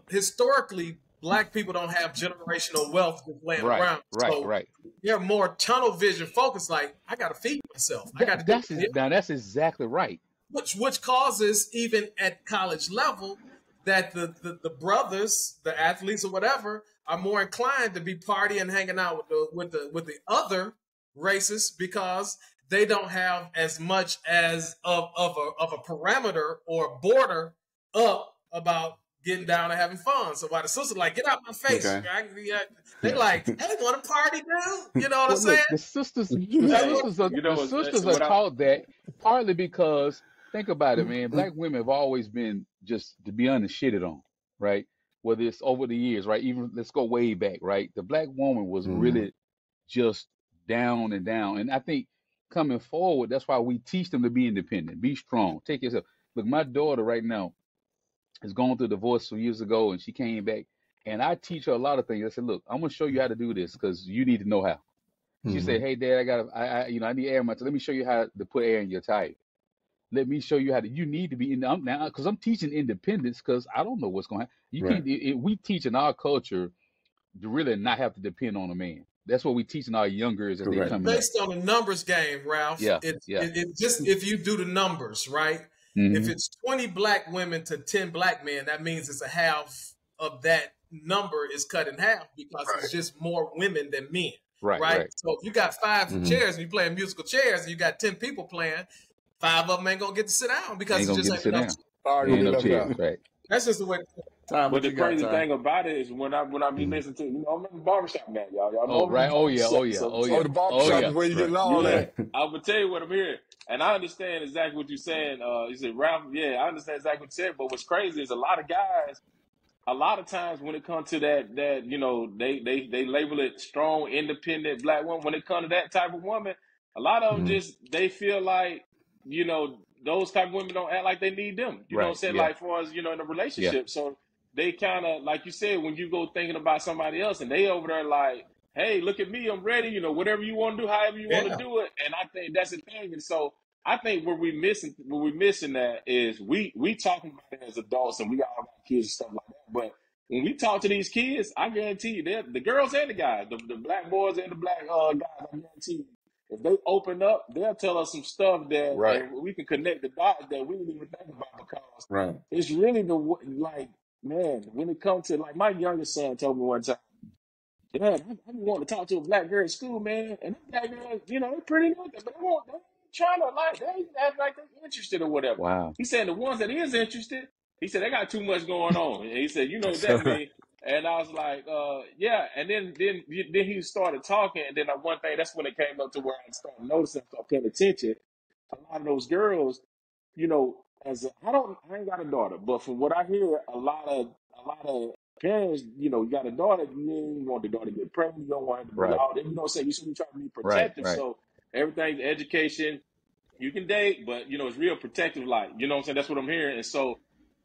Historically, black people don't have generational wealth just laying around. Right. They're more tunnel vision focused. Like, I got to feed myself.
That's exactly right.
Which causes, even at college level, that the brothers, the athletes or whatever, are more inclined to be partying, hanging out with the other races because they don't have as much as of a parameter or border up about getting down and having fun. So while the sisters like, get out my face, they like, hey, want to party now? You know what I'm saying?
The sisters are taught that partly because, think about it, man. Black women have always been, just to be honest, shitted on, right? Whether it's over the years, right? Even let's go way back, right? The black woman was really just down and down. And I think coming forward, that's why we teach them to be independent, be strong, take yourself. Look, my daughter right now is going through a divorce some years ago, and she came back, and I teach her a lot of things. I said, look, I'm gonna show you how to do this because you need to know how. She said, hey, Dad, I need air in my tire. Let me show you how to put air in your tire. Let me show you how to. You need to be in now because I'm teaching independence because I don't know what's going to happen. You can't. We teach in our culture to really not have to depend on a man. That's what we teach in our youngers as they come in.
Based on the numbers game, Ralph. It just if you do the numbers right. If it's 20 black women to 10 black men, that means it's a half of that number is cut in half because it's just more women than men. Right. So if you got 5 chairs and you're playing musical chairs and you got 10 people playing, 5 of them ain't gonna get to sit down because it's just ain't enough. That's just the way.
But the crazy thing about it is when I be listening to, I'm in the barbershop now, y'all. Know
right? The barbershop is where you get all that.
I'm gonna tell you what I'm hearing, and I understand exactly what you're saying. You said, Ralph, I understand exactly what you said. But what's crazy is a lot of guys, a lot of times when it comes to that they label it strong, independent black woman. When it comes to that type of woman, a lot of them they feel like those type of women don't act like they need them. You know what I'm saying? Like far as in a relationship, so. They kind of, like you said, when you go thinking about somebody else and they over there like, hey, look at me, I'm ready, whatever you want to do, however you want to do it. And I think that's the thing. And so I think where we're missing that is we talking about it as adults and we all got kids and stuff like that. But when we talk to these kids, I guarantee you, the girls and the guys, the black boys and the black guys, I guarantee you, if they open up, they'll tell us some stuff that we can connect the dots that we didn't even think about because it's really man, when it comes to, like, my youngest son told me one time, Dad, I want to talk to a black girl at school, man. And that black girl, they're pretty good, but they ain't trying to, they act like they're interested or whatever.
Wow.
He said the ones that is interested, he said they got too much going on. And he said, you know what that means? And I was like, yeah. And then he started talking. And then one thing, that's when it came up to where I started noticing, started paying attention. A lot of those girls, I ain't got a daughter, but from what I hear, a lot of parents, you got a daughter, you want the daughter to get pregnant, you don't want her to be out there, you should be trying to be protective. So everything, education, you can date, but it's real protective, like, what I'm saying? That's what I'm hearing. And so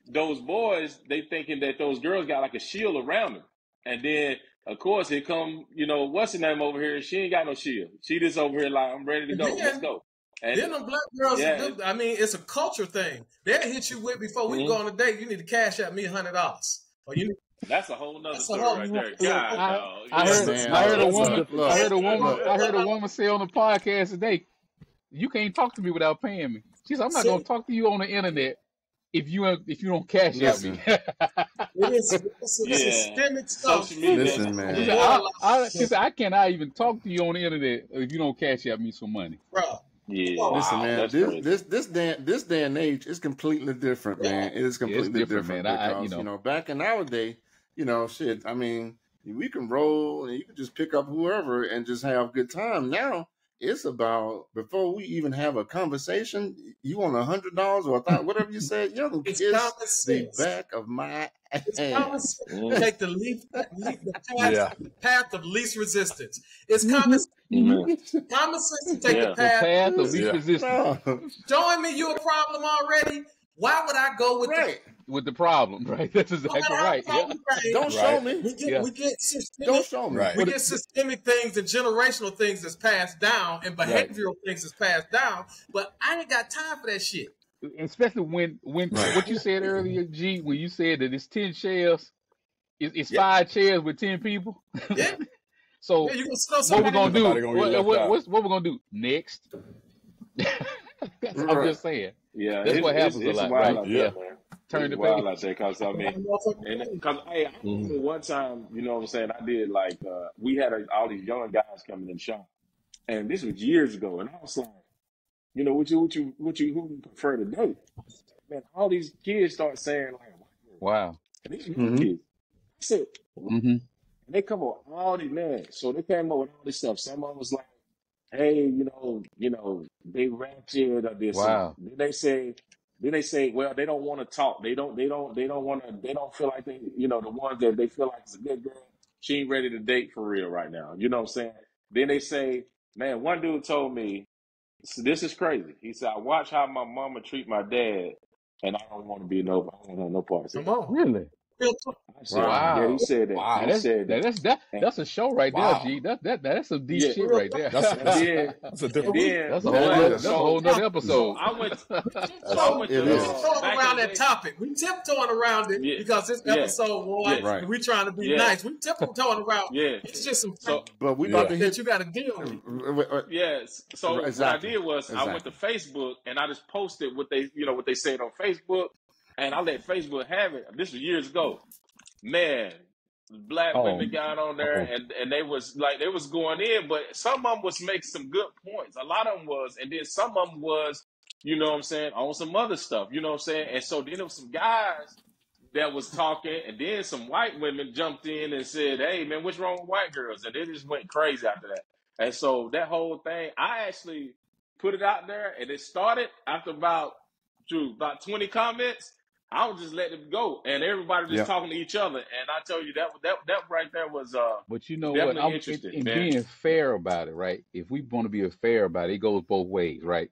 those boys, they thinking that those girls got like a shield around them. And then, of course, here come, what's her name over here? She ain't got no shield. She just over here like, I'm ready to go. Let's go. And
then them black girls, I mean, it's a culture thing. They'll hit you with before we go on a date. You need to cash out me $100, or you.
That's a whole nother story right there. God, I
heard a woman say on the podcast today, "You can't talk to me without paying me." She said, "I'm not gonna talk to you on the internet if you don't cash out me."
It's systemic stuff.
Listen, man.
She said, "I cannot even talk to you on the internet if you don't cash out me some money."
Bro.
Yeah.
Listen, man. This day and age is completely different, man. It is completely different, man. Because, back in our day, shit. I mean, we can roll and you can just pick up whoever and just have a good time. Now it's about, before we even have a conversation, you want $100 or whatever you said. You're gonna kiss the back of my ass.
Take the path of least resistance. It's common sense to take the path
of least resistance.
Showing me you a problem already. Why would I go with
the problem, right? That's exactly right.
Don't show me.
We get systemic,
don't show me.
We get systemic things and generational things that's passed down and behavioral things that's passed down. But I ain't got time for that shit.
Especially when what you said earlier, G, when you said that it's 10 chairs, it's 5 chairs with 10 people.
Yeah.
So what we're gonna do? What we're gonna do next? I'm just saying.
Yeah,
that's what happens a lot, right?
Yeah, man. Turn the page out there, cause I mean, I remember one time, you know what I'm saying? I did like we had all these young guys coming in the shop, and this was years ago, and I was like, who you prefer to date? Man, all these kids start saying like,
wow,
and these kids. I said, and they come up with all these men. So they came up with all this stuff. Some of them was like, hey, they ratchet or this.
Wow.
Then they say, well, they don't want to talk. They don't feel like they, the ones that they feel like is a good girl, she ain't ready to date for real right now. You know what I'm saying? Then they say, man, one dude told me, this is crazy. He said, I watch how my mama treat my dad, and I don't want to be no parts.
Come on.
Really?
Wow. Yeah, he said that.
Wow. That's a show right there, G. That's some deep shit right there. That's a whole nother episode.
I went
around that topic. We tiptoeing around it because this episode was we trying to be nice. We tiptoeing around. It's just some
but we about to
that you got to deal with.
Yes. So what I did was I went to Facebook and I just posted what they said on Facebook. And I let Facebook have it. This was years ago. Man, black women got on there and they was going in, but some of them was making some good points. A lot of them was, and then some of them was, you know what I'm saying, on some other stuff, you know what I'm saying? And so then there was some guys that was talking, and then some white women jumped in and said, hey, man, what's wrong with white girls? And they just went crazy after that. And so that whole thing, I actually put it out there, and it started after about 20 comments. I was just letting it go, and everybody just talking to each other. And I tell you that right there was
but you know what? In being fair about it, right? If we want to be fair about it, it goes both ways, right?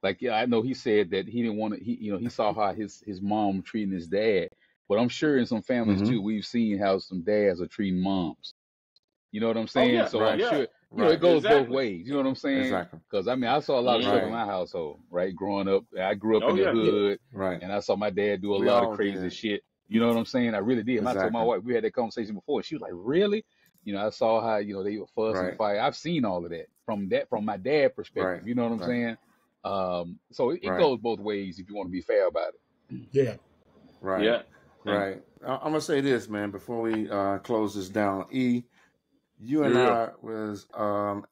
Like I know he said that he didn't want to. He saw how his mom treating his dad, but I'm sure in some families too, we've seen how some dads are treating moms. You know what I'm saying? I'm sure. It goes both ways. You know what I'm saying?
Exactly.
Because I saw a lot of stuff in my household, right? Growing up, I grew up in the hood, and I saw my dad do a lot of crazy shit. You know what I'm saying? I really did. And I told my wife, we had that conversation before. She was like, "Really?" I saw how they would fuss and fight. I've seen all of that from my dad perspective. You know what I'm saying? So it goes both ways if you want to be fair about it.
Yeah.
Right.
Yeah.
Right. I'm gonna say this, man, before we close this down. You and I was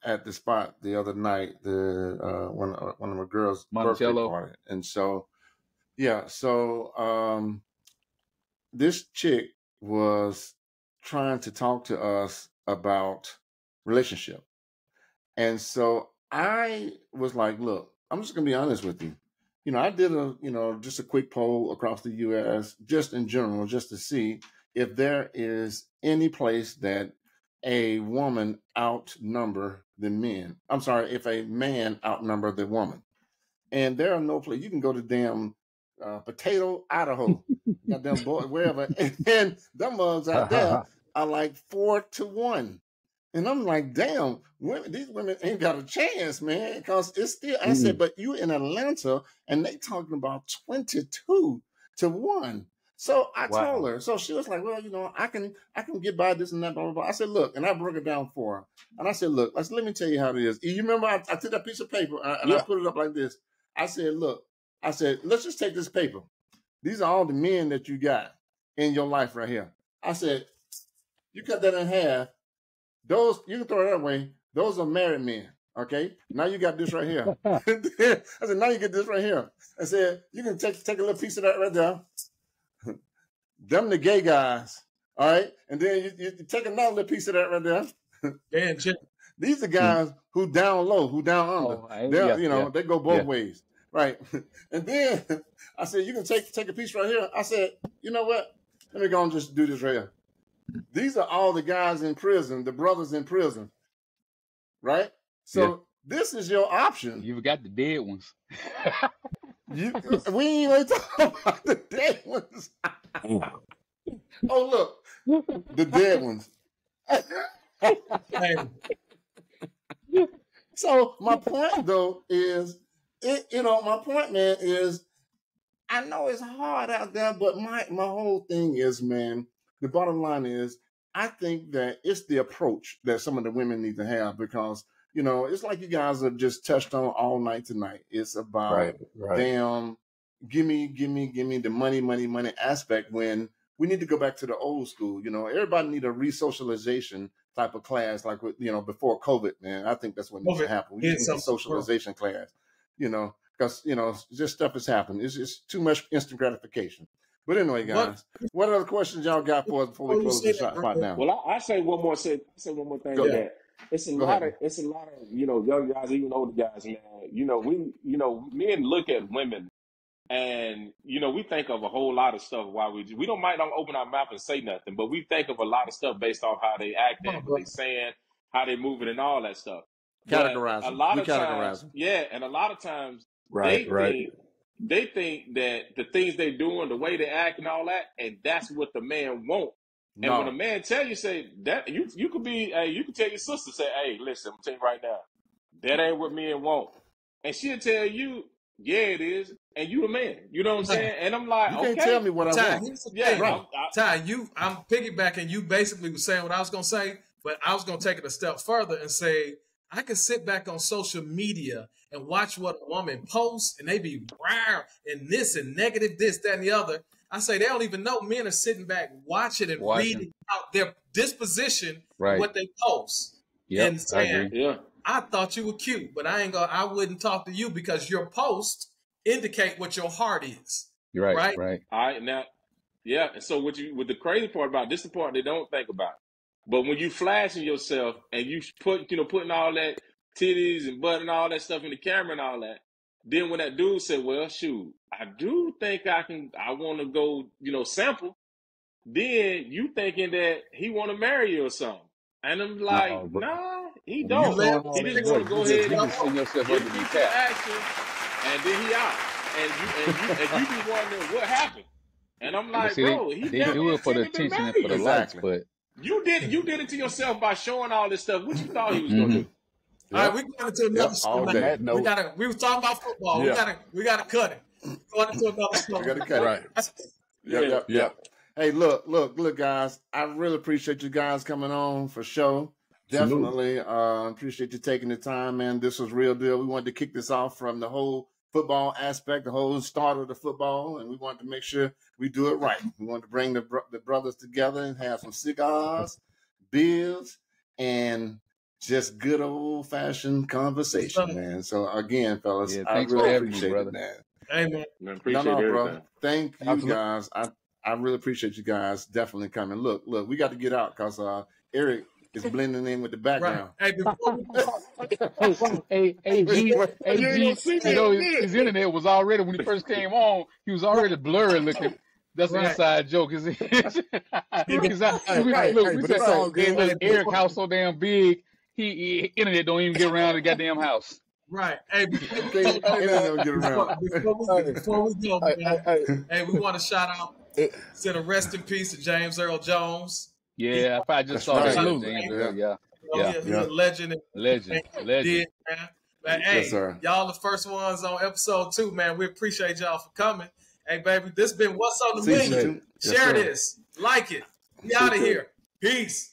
at the spot the other night, one of my girls' birthday party, and so this chick was trying to talk to us about relationship, and so I was like, "Look, I'm just gonna be honest with you. I did just a quick poll across the U.S. just in general, just to see if there is any place that a woman outnumber the men. I'm sorry, if a man outnumber the woman. And there are no place. You can go to damn Potato, Idaho, goddamn boy, wherever, and them mugs out there are like 4-1. And I'm like, damn, these women ain't got a chance, man. Because it's still, I said, but you in Atlanta and they talking about 22-1. So I told her, so she was like, well, I can get by this and that, blah, blah, blah. I said, look, and I broke it down for her. And I said, look, let me tell you how it is. You remember I took that piece of paper and I put it up like this. I said, look, let's just take this paper. These are all the men that you got in your life right here. I said, you cut that in half. Those, you can throw it that way. Those are married men. Okay. Now you got this right here. I said, now you get this right here. I said, you can take a little piece of that right there. Them the gay guys. All right. And then you take another little piece of that right there.
Damn,
these are guys who down low, who down under. They go both ways. Right. And then I said, you can take a piece right here. I said, you know what? Let me go and just do this right here. These are all the guys in prison, the brothers in prison. Right? So this is your option.
You've got the dead ones.
We ain't even talking about the dead ones. Oh, look. The dead ones. So my point, though, is, my point, man, is I know it's hard out there, but my whole thing is, man, the bottom line is I think that it's the approach that some of the women need to have because, it's like you guys have just touched on all night tonight. It's about damn, give me the money aspect when we need to go back to the old school. Everybody need a re-socialization type of class like, before COVID, man. I think that's what needs to happen. We need a socialization class, because, just stuff has happened. It's just too much instant gratification. But anyway, guys, what other questions y'all got for us before we close this shot down?
Well, I say one more thing. That it's a lot of young guys, even older guys, man. Men look at women, and we think of a whole lot of stuff. Why we might not open our mouth and say nothing, but we think of a lot of stuff based off how they act and what they saying, how they moving, and all that stuff.
Categorize.
A lot of times, and a lot of times, they think that the things they doing, the way they act and all that, and that's what the man want. And when a man tell you, say that you could be, you can tell your sister, say, hey, listen, I'm telling you right now, that ain't what men want. And she'll tell you, yeah, it is. And you the man. You know what I'm saying? And I'm like,
you can't tell me what I want.
I'm piggybacking. You basically was saying what I was going to say, but I was going to take it a step further and say, I can sit back on social media and watch what a woman posts, and they be rare and this and negative, this, that, and the other. I say they don't even know men are sitting back watching and reading out their disposition, what they post, and saying, I thought you were cute, but I wouldn't talk to you because your posts indicate what your heart is. Right.
All right, now, and so what the crazy part about this, is the part they don't think about. But when you flashing yourself and you putting all that titties and butt and all that stuff in the camera and all that, then when that dude said, well, shoot, I do think I want to go, sample, then you thinking that he want to marry you or something. And I'm like, nah, he don't. He just want to go ahead and get action, and then he out. And you be wondering what happened. And I'm like, bro,
they do it for the attention and for the likes, but
you did it to yourself by showing all this stuff. What you thought he was gonna do?
All right, we're going into another story. We were talking about football. We gotta cut it. Going into another story.
We gotta cut it. Yep. Hey, look, guys. I really appreciate you guys coming on for show. Definitely appreciate you taking the time, man. This was real deal. We wanted to kick this off from the whole football aspect, the whole start of the football, and we wanted to make sure we do it right. We wanted to bring the brothers together and have some cigars, beers, and just good old-fashioned conversation, man. So, again, fellas, I really appreciate it, man.
Hey, man.
Appreciate everything.
Bro. Thank you, guys. I really appreciate you guys definitely coming. Look, we got to get out because Eric is blending in with the background.
Right.
Hey, his internet was already, when he first came on, he was already blurry looking. That's an inside joke. Eric house so damn big, he internet don't even get around the goddamn house.
Right. Hey, before we go, man, we want to shout out, send a rest in peace to James Earl Jones.
Yeah, I just saw that. He's
a legend.
Legend.
Did, man. But hey, y'all the first ones on episode 2, man. We appreciate y'all for coming. Hey, baby, this been What's on the Menu. Share this. Like it. We out of here. Peace.